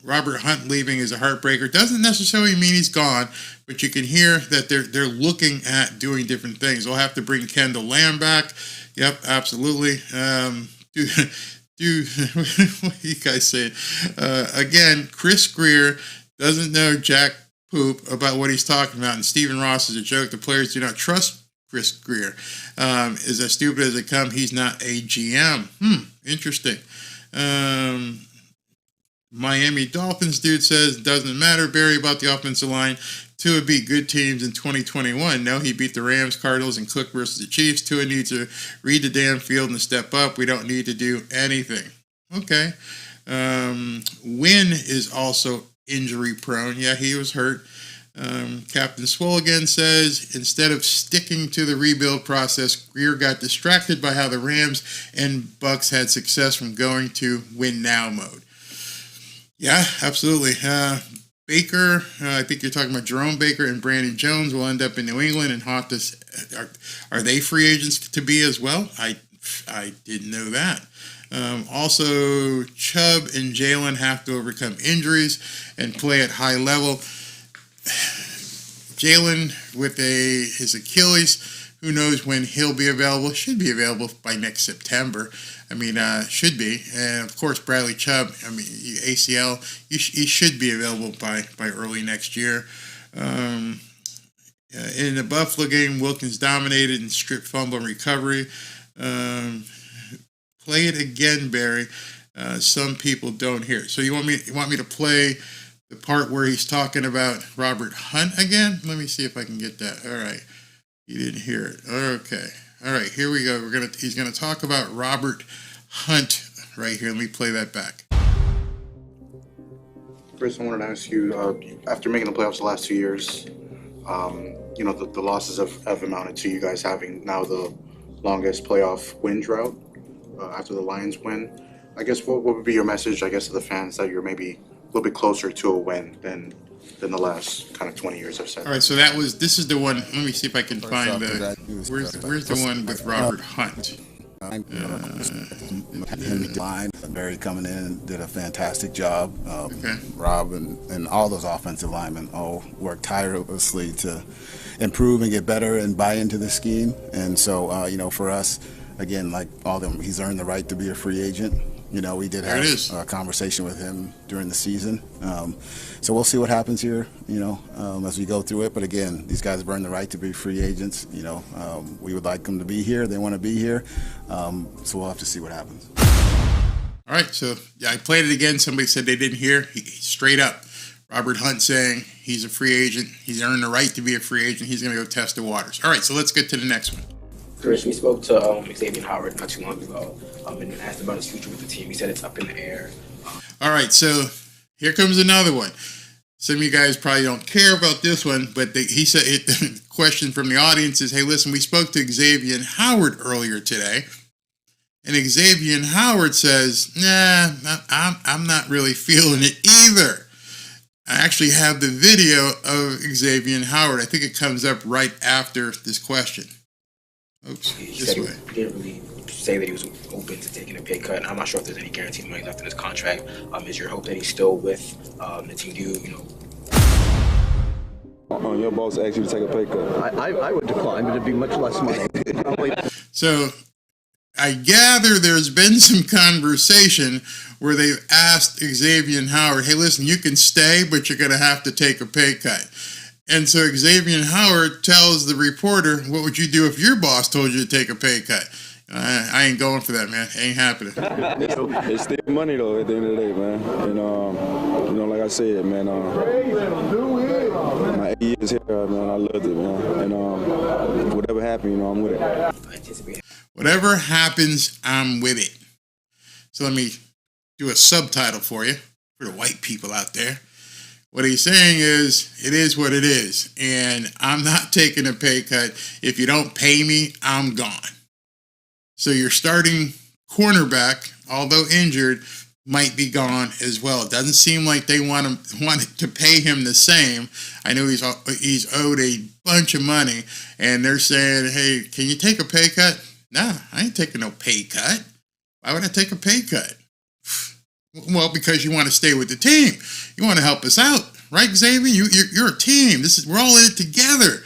Robert Hunt leaving is a heartbreaker. Doesn't necessarily mean he's gone, but you can hear that they're looking at doing different things. They'll have to bring Kendall Lamb back. Yep, absolutely. What do you guys say? Again, Chris Grier doesn't know jack poop about what he's talking about, and Stephen Ross is a joke. The players do not trust Chris Grier. Is as stupid as they come. He's not a GM. Interesting. Miami Dolphins dude says, doesn't matter, Barry, about the offensive line. Tua beat good teams in 2021. No, he beat the Rams, Cardinals, and Cook versus the Chiefs. Tua needs to read the damn field and step up. We don't need to do anything. Okay. Wynn is also injury prone. Yeah, he was hurt. Captain Swole again says, instead of sticking to the rebuild process, Grier got distracted by how the Rams and Bucks had success from going to win now mode. Yeah, absolutely. Baker, I think you're talking about Jerome Baker and Brandon Jones will end up in New England, and are they free agents to be as well? I didn't know that. Also, Chubb and Jalen have to overcome injuries and play at high level. Jalen with his Achilles, who knows when he'll be available? Should be available by next September. Should be. And of course, Bradley Chubb, ACL, he should be available by early next year. In the Buffalo game, Wilkins dominated in strip fumble and recovery. Play it again, Barry. Some people don't hear it. So you want me to play the part where he's talking about Robert Hunt again? Let me see if I can get that. All right. You didn't hear it. Okay. All right, here we go. He's gonna talk about Robert Hunt right here. Let me play that back. First, I wanted to ask you, after making the playoffs the last 2 years, the losses have amounted to you guys having now the longest playoff win drought after the Lions win. I guess what would be your message, to the fans that you're maybe a little bit closer to a win than the last kind of 20 years I've said. All right, so this is the one. Let me see if I can find where's the one with Robert Hunt. Barry coming in did a fantastic job. Okay. Rob and all those offensive linemen all worked tirelessly to improve and get better and buy into the scheme. And so, for us, again, like all of them, he's earned the right to be a free agent. We did There it is. have a conversation with him during the season. So we'll see what happens here, as we go through it. But again, these guys have earned the right to be free agents. We would like them to be here. They want to be here. So we'll have to see what happens. All right, so yeah, I played it again. Somebody said they didn't hear. Straight up, Robert Hunt saying he's a free agent. He's earned the right to be a free agent. He's going to go test the waters. All right, so let's get to the next one. Chris, we spoke to Xavier Howard not too long ago and asked about his future with the team. He said it's up in the air. All right, so here comes another one. Some of you guys probably don't care about this one, but he said the question from the audience is, hey, listen, we spoke to Xavier Howard earlier today. And Xavier Howard says, nah, I'm not really feeling it either. I actually have the video of Xavier Howard. I think it comes up right after this question. Oops, He this said way. he didn't really say that he was open to taking a pay cut. I'm not sure if there's any guaranteed money left in his contract. Is your hope that he's still with the team? Your boss asked you to take a pay cut. I would decline, but it'd be much less money. So I gather there's been some conversation where they've asked Xavier Howard, hey, listen, you can stay, but you're going to have to take a pay cut. And so Xavier Howard tells the reporter, what would you do if your boss told you to take a pay cut? I ain't going for that, man. Ain't happening. It's still money, though, at the end of the day, man. And, like I said, man, my 8 years here, man, I loved it, man. And whatever happened, I'm with it. Whatever happens, I'm with it. So let me do a subtitle for you, for the white people out there. What he's saying is, it is what it is. And I'm not taking a pay cut. If you don't pay me, I'm gone. So your starting cornerback, although injured, might be gone as well. It doesn't seem like they wanted to pay him the same. I know he's owed a bunch of money, and they're saying, hey, can you take a pay cut? Nah, I ain't taking no pay cut. Why would I take a pay cut? Well, because you want to stay with the team. You want to help us out, right, Xavier? You're a team. We're all in it together.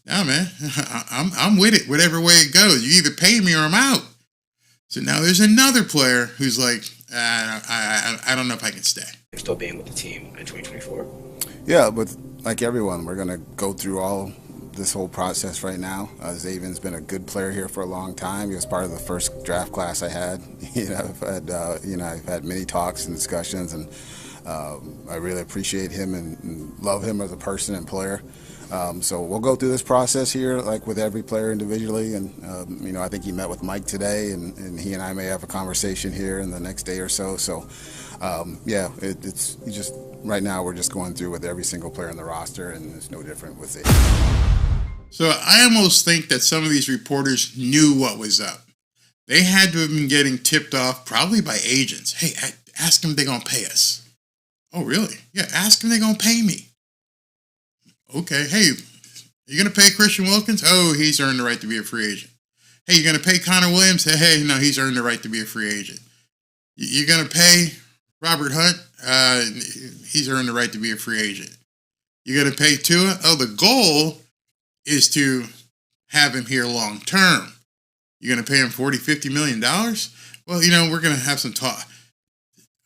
No, man, I'm with it, whatever way it goes. You either pay me or I'm out. So now there's another player who's like, I don't know if I can stay. Still being with the team in 2024. Yeah, but like everyone, we're going to go through all this whole process right now. Xavier's been a good player here for a long time. He was part of the first draft class I had. I've had many talks and discussions, and I really appreciate him and love him as a person and player. So we'll go through this process here, like with every player individually. And, I think he met with Mike today, and he and I may have a conversation here in the next day or so. So, it's just right now we're just going through with every single player on the roster, and it's no different with it. So I almost think that some of these reporters knew what was up. They had to have been getting tipped off probably by agents. Hey, ask them if they're going to pay us. Oh, really? Yeah, ask them if they're going to pay me. Okay, hey, you going to pay Christian Wilkins? Oh, he's earned the right to be a free agent. Hey, you going to pay Connor Williams? Hey, no, he's earned the right to be a free agent. You going to pay Robert Hunt? He's earned the right to be a free agent. You going to pay Tua? Oh, the goal is to have him here long term. You're going to pay him $40, $50 million? Well, we're going to have some talk.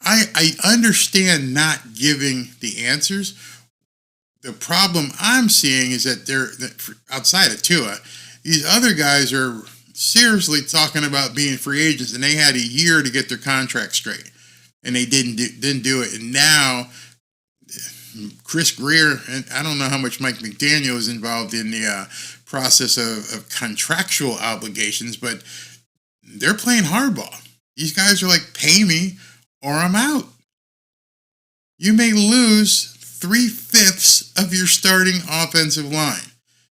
I understand not giving the answers. The problem I'm seeing is that they're outside of Tua, these other guys are seriously talking about being free agents, and they had a year to get their contract straight, and they didn't do it. And now Chris Grier, and I don't know how much Mike McDaniel is involved in the process of contractual obligations, but they're playing hardball. These guys are like, pay me or I'm out. You may lose 3/5 of your starting offensive line.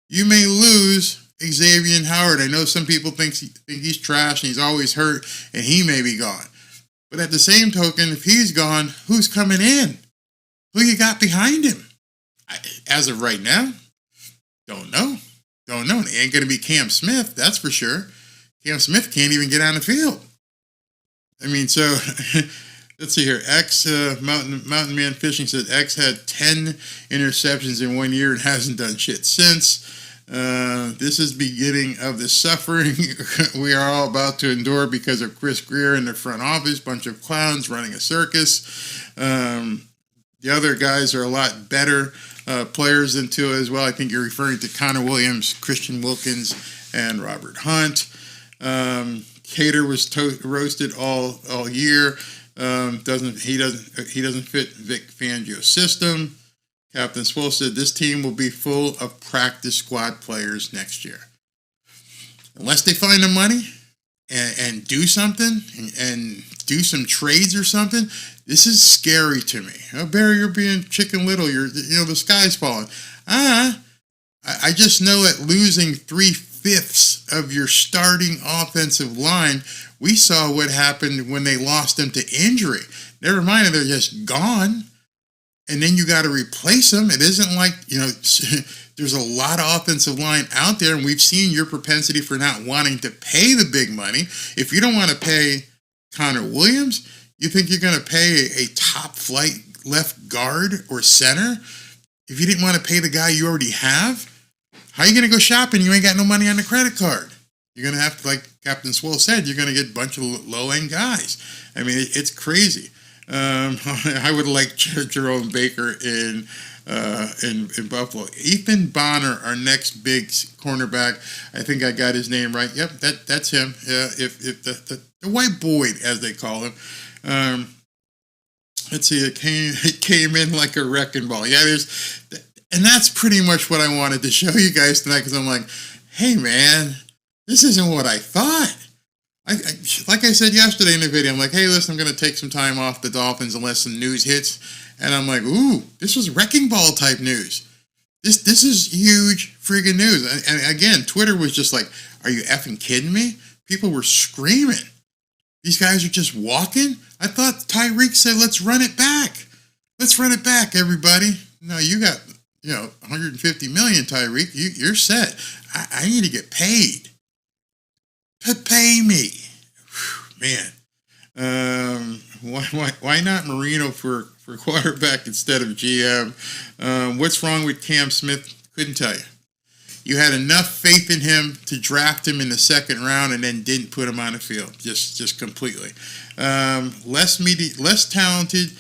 You may lose Xavier Howard. I know some people think he's trash and he's always hurt and he may be gone. But at the same token, if he's gone, who's coming in? Who you got behind him? As of right now, don't know. It ain't going to be Cam Smith, that's for sure. Cam Smith can't even get on the field. I mean, so let's see here. Mountain Man Fishing said X had 10 interceptions in 1 year and hasn't done shit since. This is beginning of the suffering we are all about to endure because of Chris Grier in the front office, bunch of clowns running a circus. The other guys are a lot better players than Tua as well. I think you're referring to Connor Williams, Christian Wilkins, and Robert Hunt. Cater was roasted all year. He doesn't fit Vic Fangio's system. Captain Swole said this team will be full of practice squad players next year. Unless they find the money and do something and do some trades or something, this is scary to me. Oh, Barry, you're being Chicken Little. The sky's falling. I just know that losing 3/5 of your starting offensive line, we saw what happened when they lost them to injury. Never mind if they're just gone. And then you got to replace them. It isn't like, there's a lot of offensive line out there, and we've seen your propensity for not wanting to pay the big money. If you don't want to pay Connor Williams, you think you're going to pay a top flight left guard or center? If you didn't want to pay the guy you already have, how are you going to go shopping? You ain't got no money on the credit card. You're going to have to, like Captain Swole said, you're going to get a bunch of low-end guys. I mean, it's crazy. I would like Jerome Baker in Buffalo. Ethan Bonner, our next big cornerback. I think I got his name right. Yep, that's him. If the white Boyd, as they call him. Let's see. It came in like a wrecking ball. Yeah, and that's pretty much what I wanted to show you guys tonight, because I'm like, hey man, this isn't what I thought. Like I said yesterday in the video, I'm like, hey, listen, I'm going to take some time off the Dolphins unless some news hits. And I'm like, ooh, this was wrecking ball type news. This is huge friggin' news. And again, Twitter was just like, are you effing kidding me? People were screaming. These guys are just walking? I thought Tyreek said, let's run it back. Let's run it back, everybody. No, you got, 150 million, Tyreek. You're set. I need to get paid. Pay me. Whew, man. Why not Marino for quarterback instead of GM? What's wrong with Cam Smith? Couldn't tell you. You had enough faith in him to draft him in the second round and then didn't put him on the field. Just completely. Less talented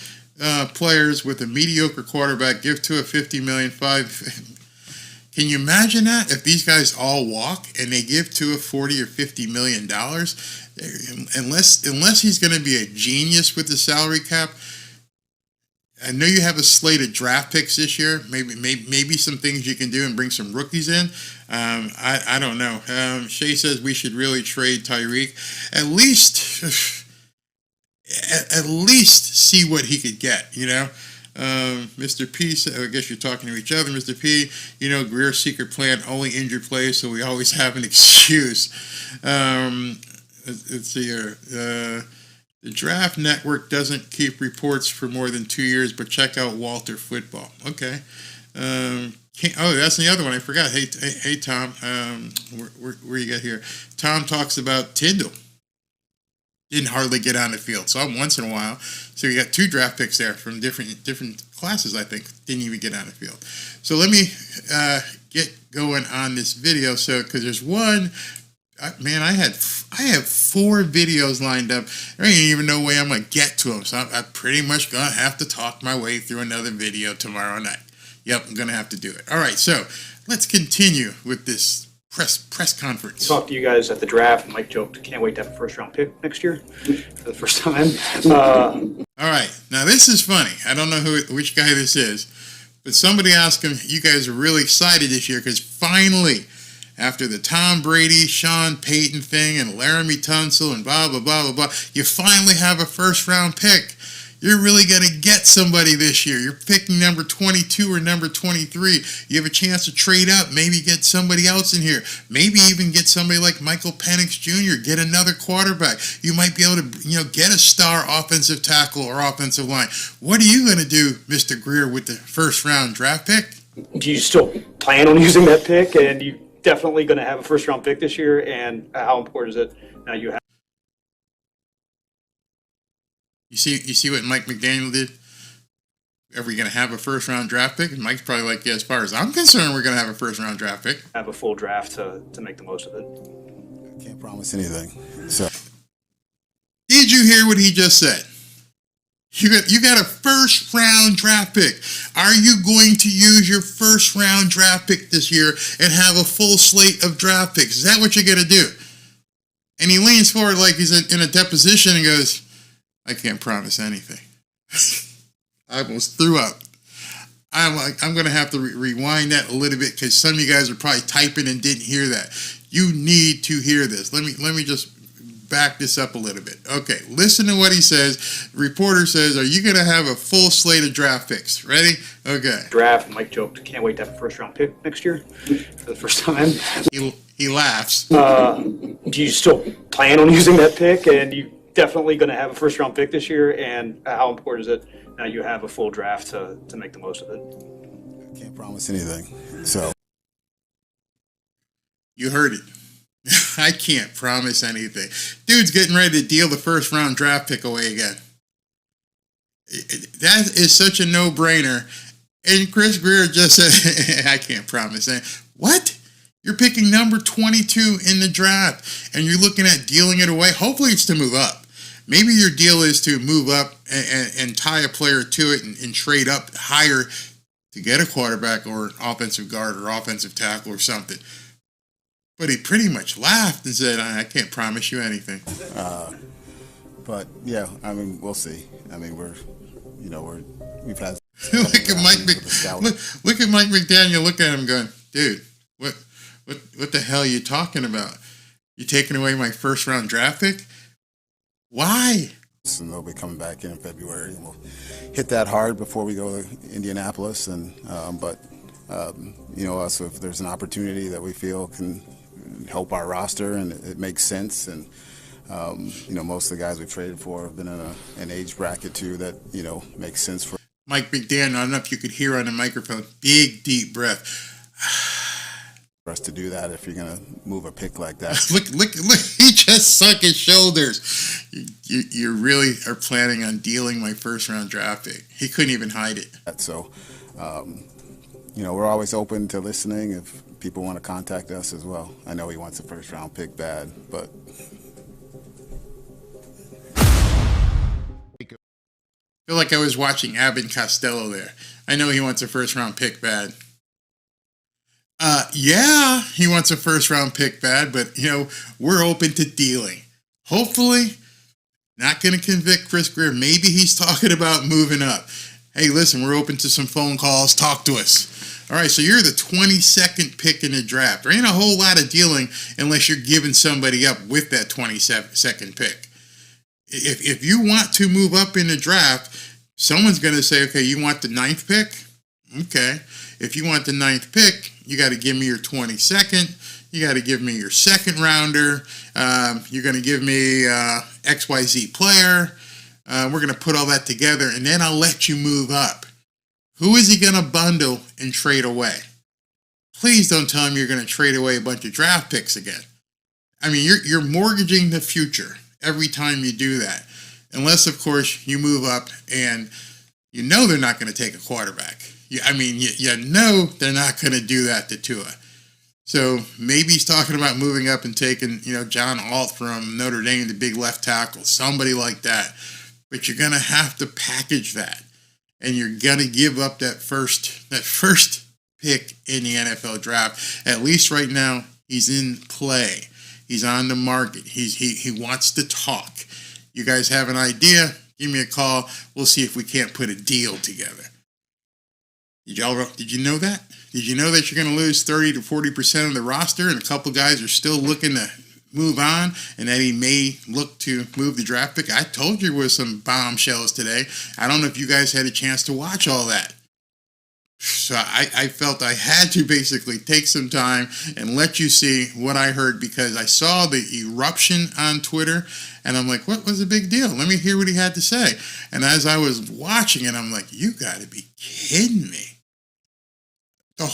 players with a mediocre quarterback. Give to a $50 million, Can you imagine that? If these guys all walk and they give to a $40 or $50 million, unless he's going to be a genius with the salary cap. I know you have a slate of draft picks this year. Maybe some things you can do and bring some rookies in. I don't know. Shay says we should really trade Tyreek. At least see what he could get, Mr. P, I guess you're talking to each other, Mr. P. Greer's secret plan, only injured players, so we always have an excuse. Let's see here. The Draft Network doesn't keep reports for more than 2 years, but check out Walter Football. Okay. That's the other one. I forgot. Hey, Tom. Where you got here? Tom talks about Tyndall. Didn't hardly get on the field. Saw him once in a while. So you got 2 draft picks there from different classes, I think. Didn't even get on the field. So let me get going on this video. So, because there's one, man, I have 4 videos lined up. There ain't even no way I'm going to get to them. So I'm pretty much going to have to talk my way through another video tomorrow night. Yep, I'm going to have to do it. All right, so let's continue with this press conference. Talked to you guys at the draft, and Mike joked, can't wait to have a first-round pick next year for the first time. All right, now this is funny. I don't know which guy this is, but somebody asked him, you guys are really excited this year because finally, after the Tom Brady, Sean Payton thing and Laramie Tunsil and blah, blah, blah, blah, blah, you finally have a first-round pick. You're really going to get somebody this year. You're picking number 22 or number 23. You have a chance to trade up, maybe get somebody else in here. Maybe even get somebody like Michael Penix Jr., get another quarterback. You might be able to, get a star offensive tackle or offensive line. What are you going to do, Mr. Grier, with the first-round draft pick? Do you still plan on using that pick? And you definitely going to have a first-round pick this year? And how important is it now you have? You see what Mike McDaniel did? Are we going to have a first-round draft pick? And Mike's probably like, yeah, as far as I'm concerned, we're going to have a first-round draft pick. Have a full draft to make the most of it. Can't promise anything. So, did you hear what he just said? You got a first-round draft pick. Are you going to use your first-round draft pick this year and have a full slate of draft picks? Is that what you're going to do? And he leans forward like he's in a deposition and goes, I can't promise anything. I almost threw up. I'm going to have to rewind that a little bit because some of you guys are probably typing and didn't hear that. You need to hear this. Let me just back this up a little bit. Okay, listen to what he says. The reporter says, are you going to have a full slate of draft picks? Ready? Okay. Draft, Mike joked, can't wait to have a first-round pick next year for the first time. He laughs. Do you still plan on using that pick? And you definitely going to have a first-round pick this year? And how important is it now you have a full draft to make the most of it? Can't promise anything. So, you heard it. I can't promise anything. Dude's getting ready to deal the first round draft pick away again. That is such a no-brainer. And Chris Grier just said, I can't promise anything. What? You're picking number 22 in the draft, and you're looking at dealing it away? Hopefully it's to move up. Maybe your deal is to move up and tie a player to it and trade up higher to get a quarterback or an offensive guard or offensive tackle or something. But he pretty much laughed and said, I can't promise you anything. But yeah, I mean, we'll see. I mean, we've had. Look at Mike McDaniel. Look at him going, dude, what the hell are you talking about? You taking away my first round draft pick? Why? And they'll be coming back in February, and we'll hit that hard before we go to Indianapolis. And also if there's an opportunity that we feel can help our roster and it makes sense, and most of the guys we've traded for have been in an age bracket too that makes sense for Mike McDaniel. I don't know if you could hear on the microphone, big deep breath for us to do that if you're gonna move a pick like that. look, he just sunk his shoulders. You really are planning on dealing my first round draft pick. He couldn't even hide it. So we're always open to listening if people want to contact us as well. I know he wants a first round pick bad, but I feel like I was watching Abbott and Costello there. I know he wants a first round pick bad. Yeah, he wants a first round pick bad, but we're open to dealing. Hopefully, not going to convict Chris Grier. Maybe he's talking about moving up. Hey, listen, we're open to some phone calls. Talk to us. All right, so you're the 22nd pick in the draft. There ain't a whole lot of dealing unless you're giving somebody up with that 22nd pick. If you want to move up in the draft, someone's going to say, okay, you want the 9th pick? Okay. If you want the 9th pick, you got to give me your 22nd. You got to give me your second rounder. You're going to give me XYZ player. We're going to put all that together, and then I'll let you move up. Who is he going to bundle and trade away? Please don't tell him you're going to trade away a bunch of draft picks again. I mean, you're mortgaging the future every time you do that. Unless, of course, you move up and you know they're not going to take a quarterback. You know they're not going to do that to Tua. So maybe he's talking about moving up and taking, John Alt from Notre Dame, the big left tackle, somebody like that. But you're going to have to package that. And you're going to give up that first pick in the NFL draft. At least right now, he's in play. He's on the market. He wants to talk. You guys have an idea? Give me a call. We'll see if we can't put a deal together. Did you know that? Did you know that you're going to lose 30 to 40% of the roster and a couple guys are still looking to move on and that he may look to move the draft pick? I told you there was some bombshells today. I don't know if you guys had a chance to watch all that. So I felt I had to basically take some time and let you see what I heard because I saw the eruption on Twitter and I'm like, what was the big deal? Let me hear what he had to say. And as I was watching it, I'm like, you got to be kidding me. the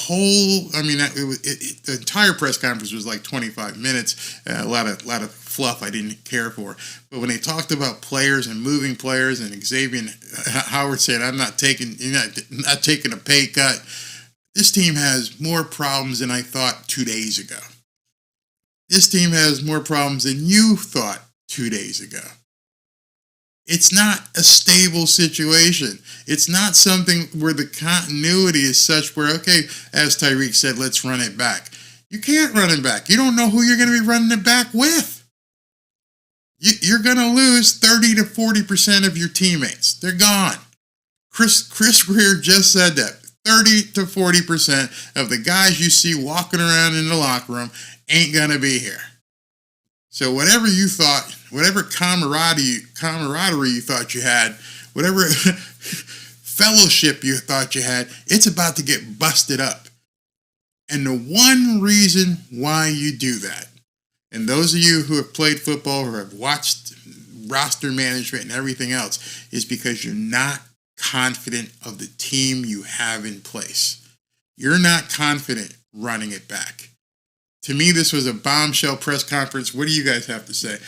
entire press conference was like 25 minutes, a lot of fluff I didn't care for. But when they talked about players and moving players, and Xavier Howard said, "I'm not taking a pay cut," this team has more problems than I thought 2 days ago. This team has more problems than you thought 2 days ago. It's not a stable situation. It's not something where the continuity is such where, okay, as Tyreek said, let's run it back. You can't run it back. You don't know who you're going to be running it back with. You're going to lose 30 to 40% of your teammates. They're gone. Chris Grier just said that. 30 to 40% of the guys you see walking around in the locker room ain't going to be here. So whatever you thought, whatever camaraderie you thought you had, whatever fellowship you thought you had, it's about to get busted up. And the one reason why you do that, and those of you who have played football or have watched roster management and everything else, is because you're not confident of the team you have in place. You're not confident running it back. To me, this was a bombshell press conference. What do you guys have to say?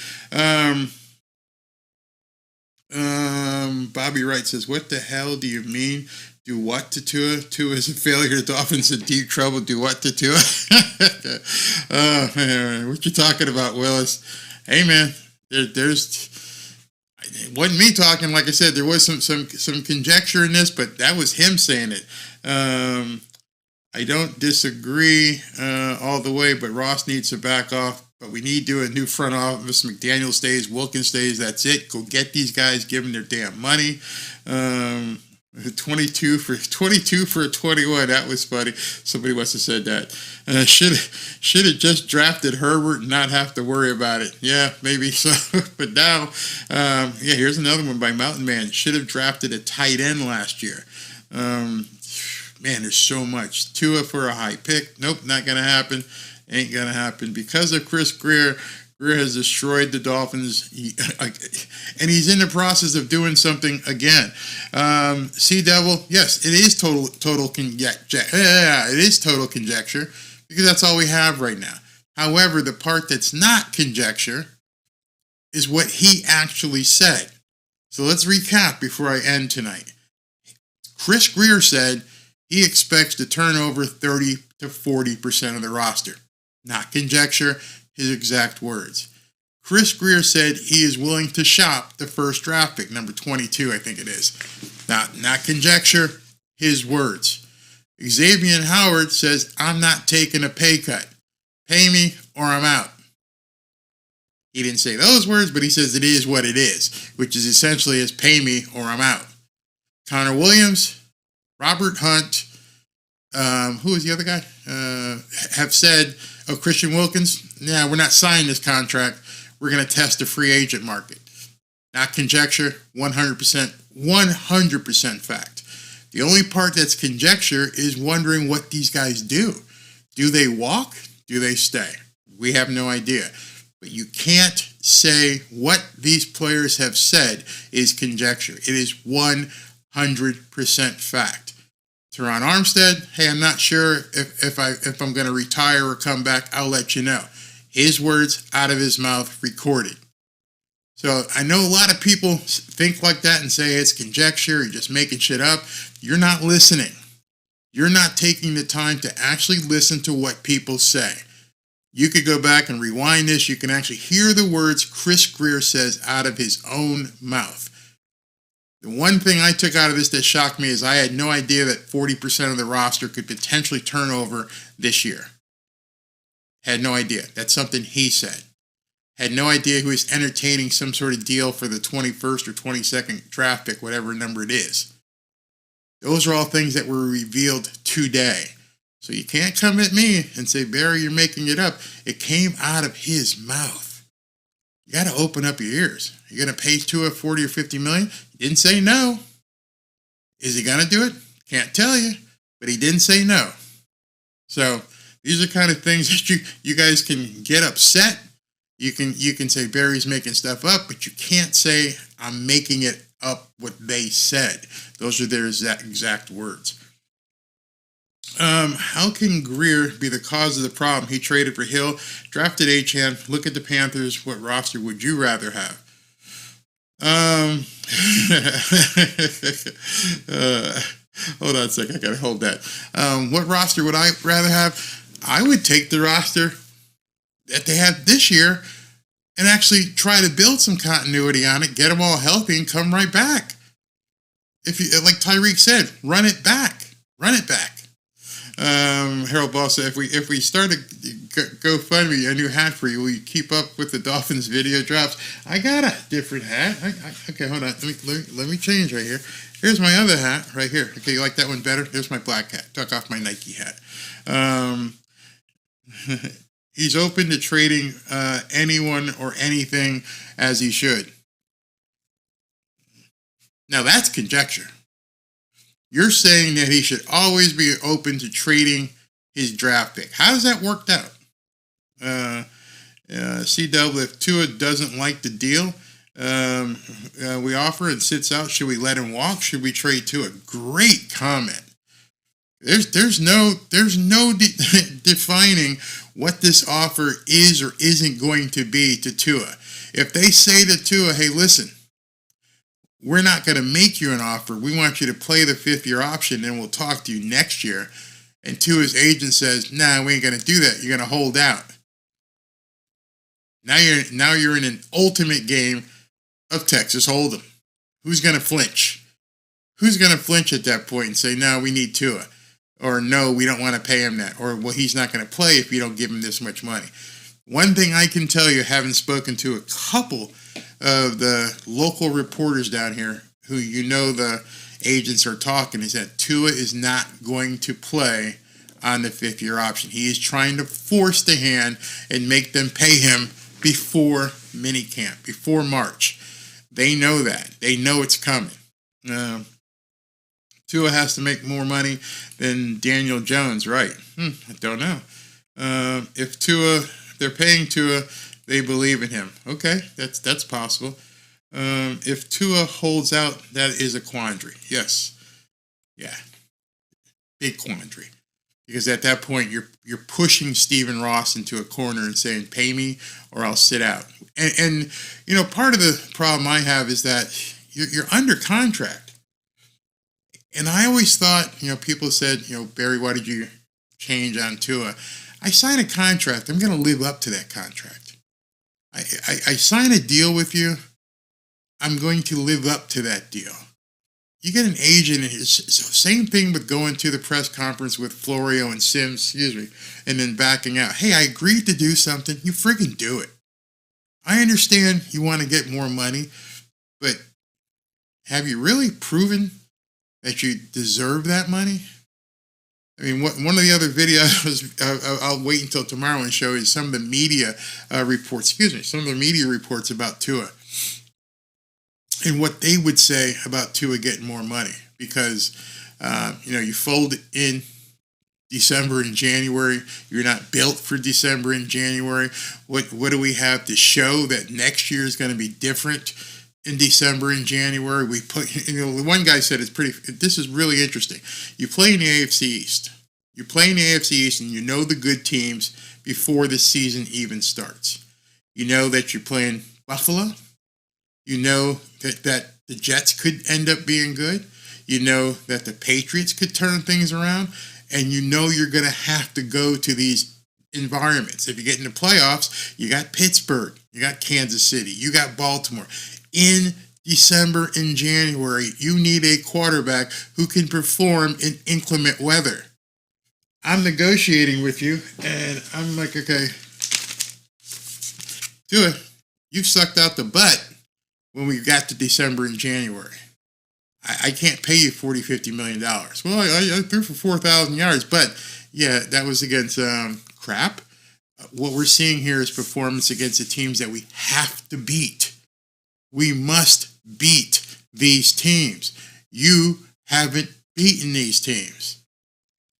Bobby Wright says, "What the hell do you mean? Do what to Tua? Tua is a failure. The Dolphins in deep trouble. Do what to Tua?" What you talking about, Willis? Hey, man, there's. It wasn't me talking. Like I said, there was some conjecture in this, but that was him saying it. I don't disagree all the way, but Ross needs to back off. But we need to do a new front office. McDaniel stays, Wilkins stays. That's it. Go get these guys, give them their damn money. 22 for a 21. That was funny. Somebody must have said that. Should have just drafted Herbert and not have to worry about it. Yeah, maybe so. But now, here's another one by Mountain Man. Should have drafted a tight end last year. Man, there's so much. Tua for a high pick. Nope, not going to happen. Ain't going to happen. Because of Chris Grier, Grier has destroyed the Dolphins, and he's in the process of doing something again. Sea Devil, yes, it is total conjecture. Yeah, it is total conjecture, because that's all we have right now. However, the part that's not conjecture is what he actually said. So let's recap before I end tonight. Chris Grier said he expects to turn over 30 to 40% of the roster. Not conjecture, his exact words. Chris Grier said he is willing to shop the first draft pick, number 22, I think it is. Not conjecture, his words. Xavier Howard says, "I'm not taking a pay cut. Pay me or I'm out." He didn't say those words, but he says it is what it is, which is essentially as pay me or I'm out. Connor Williams, Robert Hunt, who was the other guy? Have said, Christian Wilkins, we're not signing this contract. We're going to test the free agent market. Not conjecture, 100% fact. The only part that's conjecture is wondering what these guys do. Do they walk? Do they stay? We have no idea. But you can't say what these players have said is conjecture. It is 100% fact. Teron Armstead, hey, I'm not sure if I'm going to retire or come back. I'll let you know. His words out of his mouth, recorded. So I know a lot of people think like that and say it's conjecture, you're just making shit up. You're not listening. You're not taking the time to actually listen to what people say. You could go back and rewind this. You can actually hear the words Chris Grier says out of his own mouth. The one thing I took out of this that shocked me is I had no idea that 40% of the roster could potentially turn over this year. Had no idea. That's something he said. Had no idea he was entertaining some sort of deal for the 21st or 22nd draft pick, whatever number it is. Those are all things that were revealed today. So you can't come at me and say, "Barry, you're making it up." It came out of his mouth. You got to open up your ears. You're going to pay Tua 40 or 50 million? He didn't say no. Is he going to do it? Can't tell you, but he didn't say no. So these are kind of things that you guys can get upset. You can say Barry's making stuff up, but you can't say I'm making it up what they said. Those are their exact words. How can Grier be the cause of the problem? He traded for Hill, drafted Achane. Look at the Panthers. What roster would you rather have? Hold on a second. I gotta hold that. What roster would I rather have? I would take the roster that they have this year and actually try to build some continuity on it, get them all healthy, and come right back. If you, like Tyreek said, run it back. Harold Ball said, if we start a GoFundMe, a new hat for you, will you keep up with the Dolphins video drops? I got a different hat. Okay, hold on. Let me change right here. Here's my other hat right here. Okay, you like that one better? There's my black hat. Took off my Nike hat. He's open to trading anyone or anything as he should. Now that's conjecture. You're saying that he should always be open to trading his draft pick. How does that work out? CW, if Tua doesn't like the deal we offer and sits out, should we let him walk? Should we trade Tua? Great comment. There's no defining what this offer is or isn't going to be to Tua. If they say to Tua, hey, listen, we're not going to make you an offer. We want you to play the fifth-year option, and we'll talk to you next year. And Tua's agent says, nah, we ain't going to do that. You're going to hold out. Now you're in an ultimate game of Texas Hold'em. Who's going to flinch? Who's going to flinch at that point and say, no, we need Tua? Or no, we don't want to pay him that. Or, well, he's not going to play if you don't give him this much money. One thing I can tell you, having spoken to a couple of the local reporters down here who the agents are talking, is that Tua is not going to play on the fifth-year option. He is trying to force the hand and make them pay him before minicamp, before March. They know that. They know it's coming. Tua has to make more money than Daniel Jones, right? I don't know. If they're paying Tua, they believe in him. Okay, that's possible. If Tua holds out, that is a quandary. Yes. Yeah. Big quandary. Because at that point, you're pushing Stephen Ross into a corner and saying, pay me or I'll sit out. And part of the problem I have is that you're under contract. And I always thought, people said, Barry, why did you change on Tua? I signed a contract. I'm going to live up to that contract. I sign a deal with you. I'm going to live up to that deal. You get an agent, and same thing with going to the press conference with Florio and Sims, and then backing out. Hey, I agreed to do something. You friggin' do it. I understand you want to get more money, but have you really proven that you deserve that money? I mean, one of the other videos, I'll wait until tomorrow and show you some of the media reports, some of the media reports about Tua and what they would say about Tua getting more money because, you fold in December and January. You're not built for December and January. What do we have to show that next year is going to be different in December and January? We put, one guy said this is really interesting. You play in the AFC East. You play in the AFC East and you know the good teams before the season even starts. You know that you're playing Buffalo. You know that the Jets could end up being good. You know that the Patriots could turn things around. And you know you're going to have to go to these environments. If you get in the playoffs, you got Pittsburgh, you got Kansas City, you got Baltimore. In December and January, you need a quarterback who can perform in inclement weather. I'm negotiating with you, and I'm like, okay, do it. You sucked out the butt when we got to December and January. I can't pay you $40, $50 million. Well, I threw for 4,000 yards, but yeah, that was against crap. What we're seeing here is performance against the teams that we have to beat. We must beat these teams. You haven't beaten these teams.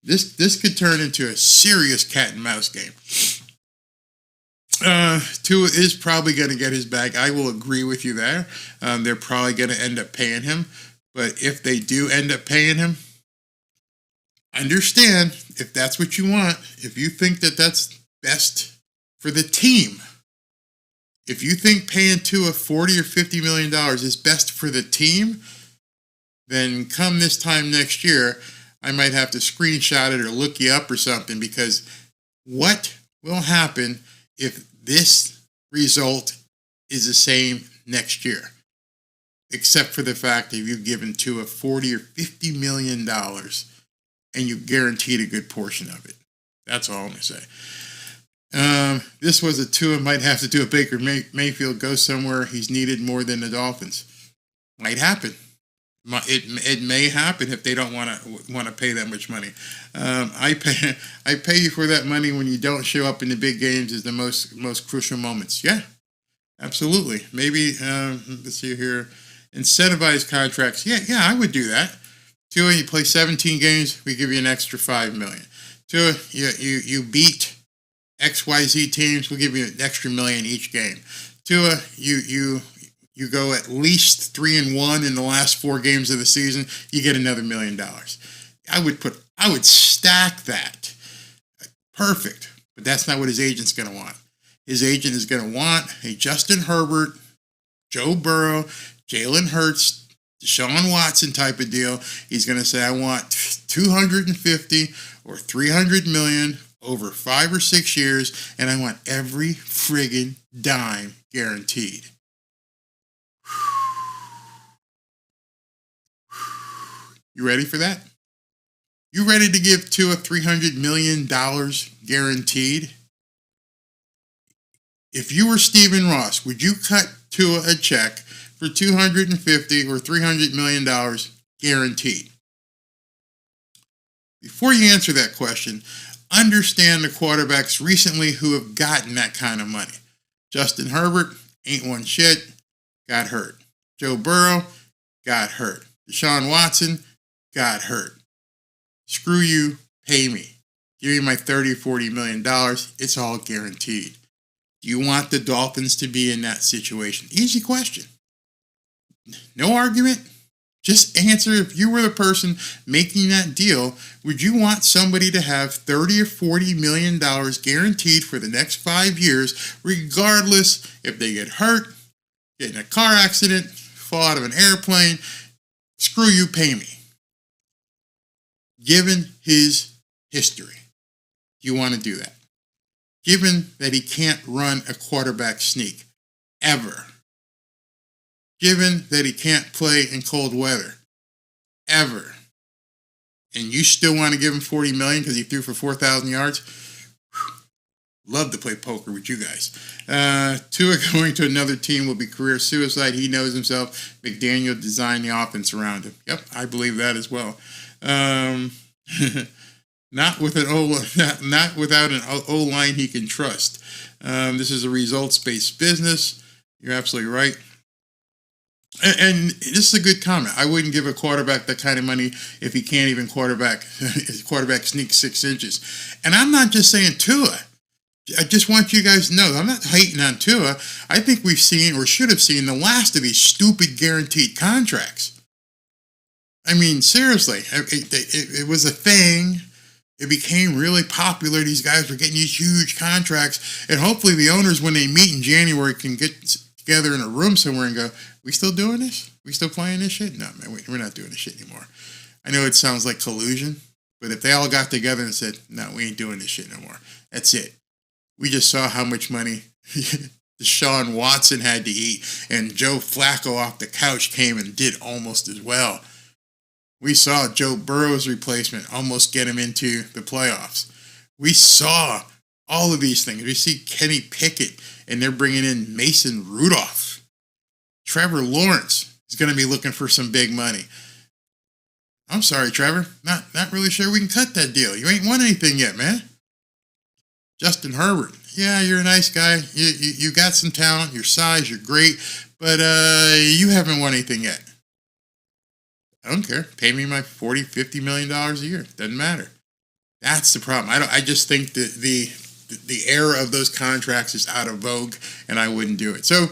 This could turn into a serious cat and mouse game. Tua is probably going to get his bag. I will agree with you there. They're probably going to end up paying him. But if they do end up paying him, understand if that's what you want, if you think that that's best for the team, if you think paying Tua $40 or $50 million is best for the team, then come this time next year, I might have to screenshot it or look you up or something, because what will happen if this result is the same next year? Except for the fact that you've given Tua $40 or $50 million and you guaranteed a good portion of it. That's all I'm going to say. This was a Tua might have to do a Baker Mayfield, go somewhere he's needed more than the Dolphins. Might happen. It may happen if they don't want to pay that much money. I pay you for that money when you don't show up in the big games is the most crucial moments. Yeah, absolutely. Maybe let's see here, incentivized contracts. Yeah, I would do that. Tua, you play 17 games, we give you an extra $5 million. Tua, you beat XYZ teams, we'll give you an extra $1 million each game. Tua, you go at least 3-1 in the last 4 games of the season, you get another $1 million. I would stack that. Perfect. But that's not what his agent's going to want. His agent is going to want a Justin Herbert, Joe Burrow, Jalen Hurts, Deshaun Watson type of deal. He's going to say, I want 250 or 300 million over 5 or 6 years, and I want every friggin' dime guaranteed. You ready for that? You ready to give Tua $300 million guaranteed? If you were Stephen Ross, would you cut Tua a check for $250 or $300 million guaranteed? Before you answer that question, understand the quarterbacks recently who have gotten that kind of money. Justin Herbert ain't won shit, got hurt. Joe Burrow got hurt. Deshaun Watson got hurt. Screw you, pay me. Give me my $30 or $40 million. It's all guaranteed. Do you want the Dolphins to be in that situation? Easy question. No argument. Just answer, if you were the person making that deal, would you want somebody to have $30 or $40 million guaranteed for the next 5 years, regardless if they get hurt, get in a car accident, fall out of an airplane? Screw you, pay me. Given his history, do you want to do that? Given that he can't run a quarterback sneak, ever. Given that he can't play in cold weather, ever. And you still want to give him $40 million because he threw for 4,000 yards? Love to play poker with you guys. Tua going to another team will be career suicide. He knows himself. McDaniel designed the offense around him. Yep, I believe that as well. Not without an O-line he can trust. This is a results-based business. You're absolutely right. And this is a good comment. I wouldn't give a quarterback that kind of money if he can't even quarterback sneak 6 inches. And I'm not just saying Tua. I just want you guys to know, I'm not hating on Tua. I think we've seen, or should have seen, the last of these stupid guaranteed contracts. I mean, seriously, it was a thing. It became really popular. These guys were getting these huge contracts. And hopefully the owners, when they meet in January, can get together in a room somewhere and go, we still doing this? We still playing this shit? No, man, we're not doing this shit anymore. I know it sounds like collusion, but if they all got together and said, no, we ain't doing this shit no more. That's it. We just saw how much money Deshaun Watson had to eat, and Joe Flacco off the couch came and did almost as well. We saw Joe Burrow's replacement almost get him into the playoffs. We saw all of these things. We see Kenny Pickett, and they're bringing in Mason Rudolph. Trevor Lawrence is going to be looking for some big money. I'm sorry, Trevor. Not really sure we can cut that deal. You ain't won anything yet, man. Justin Herbert. Yeah, you're a nice guy. You got some talent. Your size, you're great. But you haven't won anything yet. I don't care. Pay me my $40, $50 million a year. Doesn't matter. That's the problem. I just think that the era of those contracts is out of vogue, and I wouldn't do it. So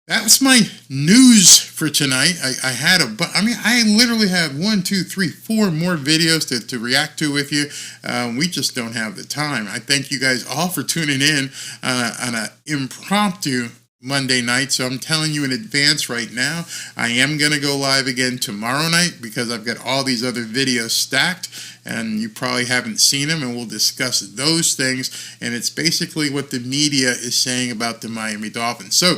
That's my news for tonight. I had I literally have 1, 2, 3, 4 more videos to react to with you. We just don't have the time. I thank you guys all for tuning in on an impromptu Monday night. So I'm telling you in advance right now, I am going to go live again tomorrow night because I've got all these other videos stacked and you probably haven't seen them, and we'll discuss those things. And it's basically what the media is saying about the Miami Dolphins. So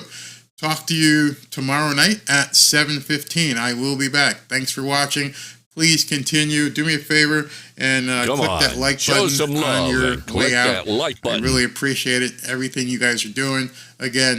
talk to you tomorrow night at 7:15. I will be back. Thanks for watching. Please continue. Do me a favor and click that like button on your way out. I really appreciate it. Everything you guys are doing. Again,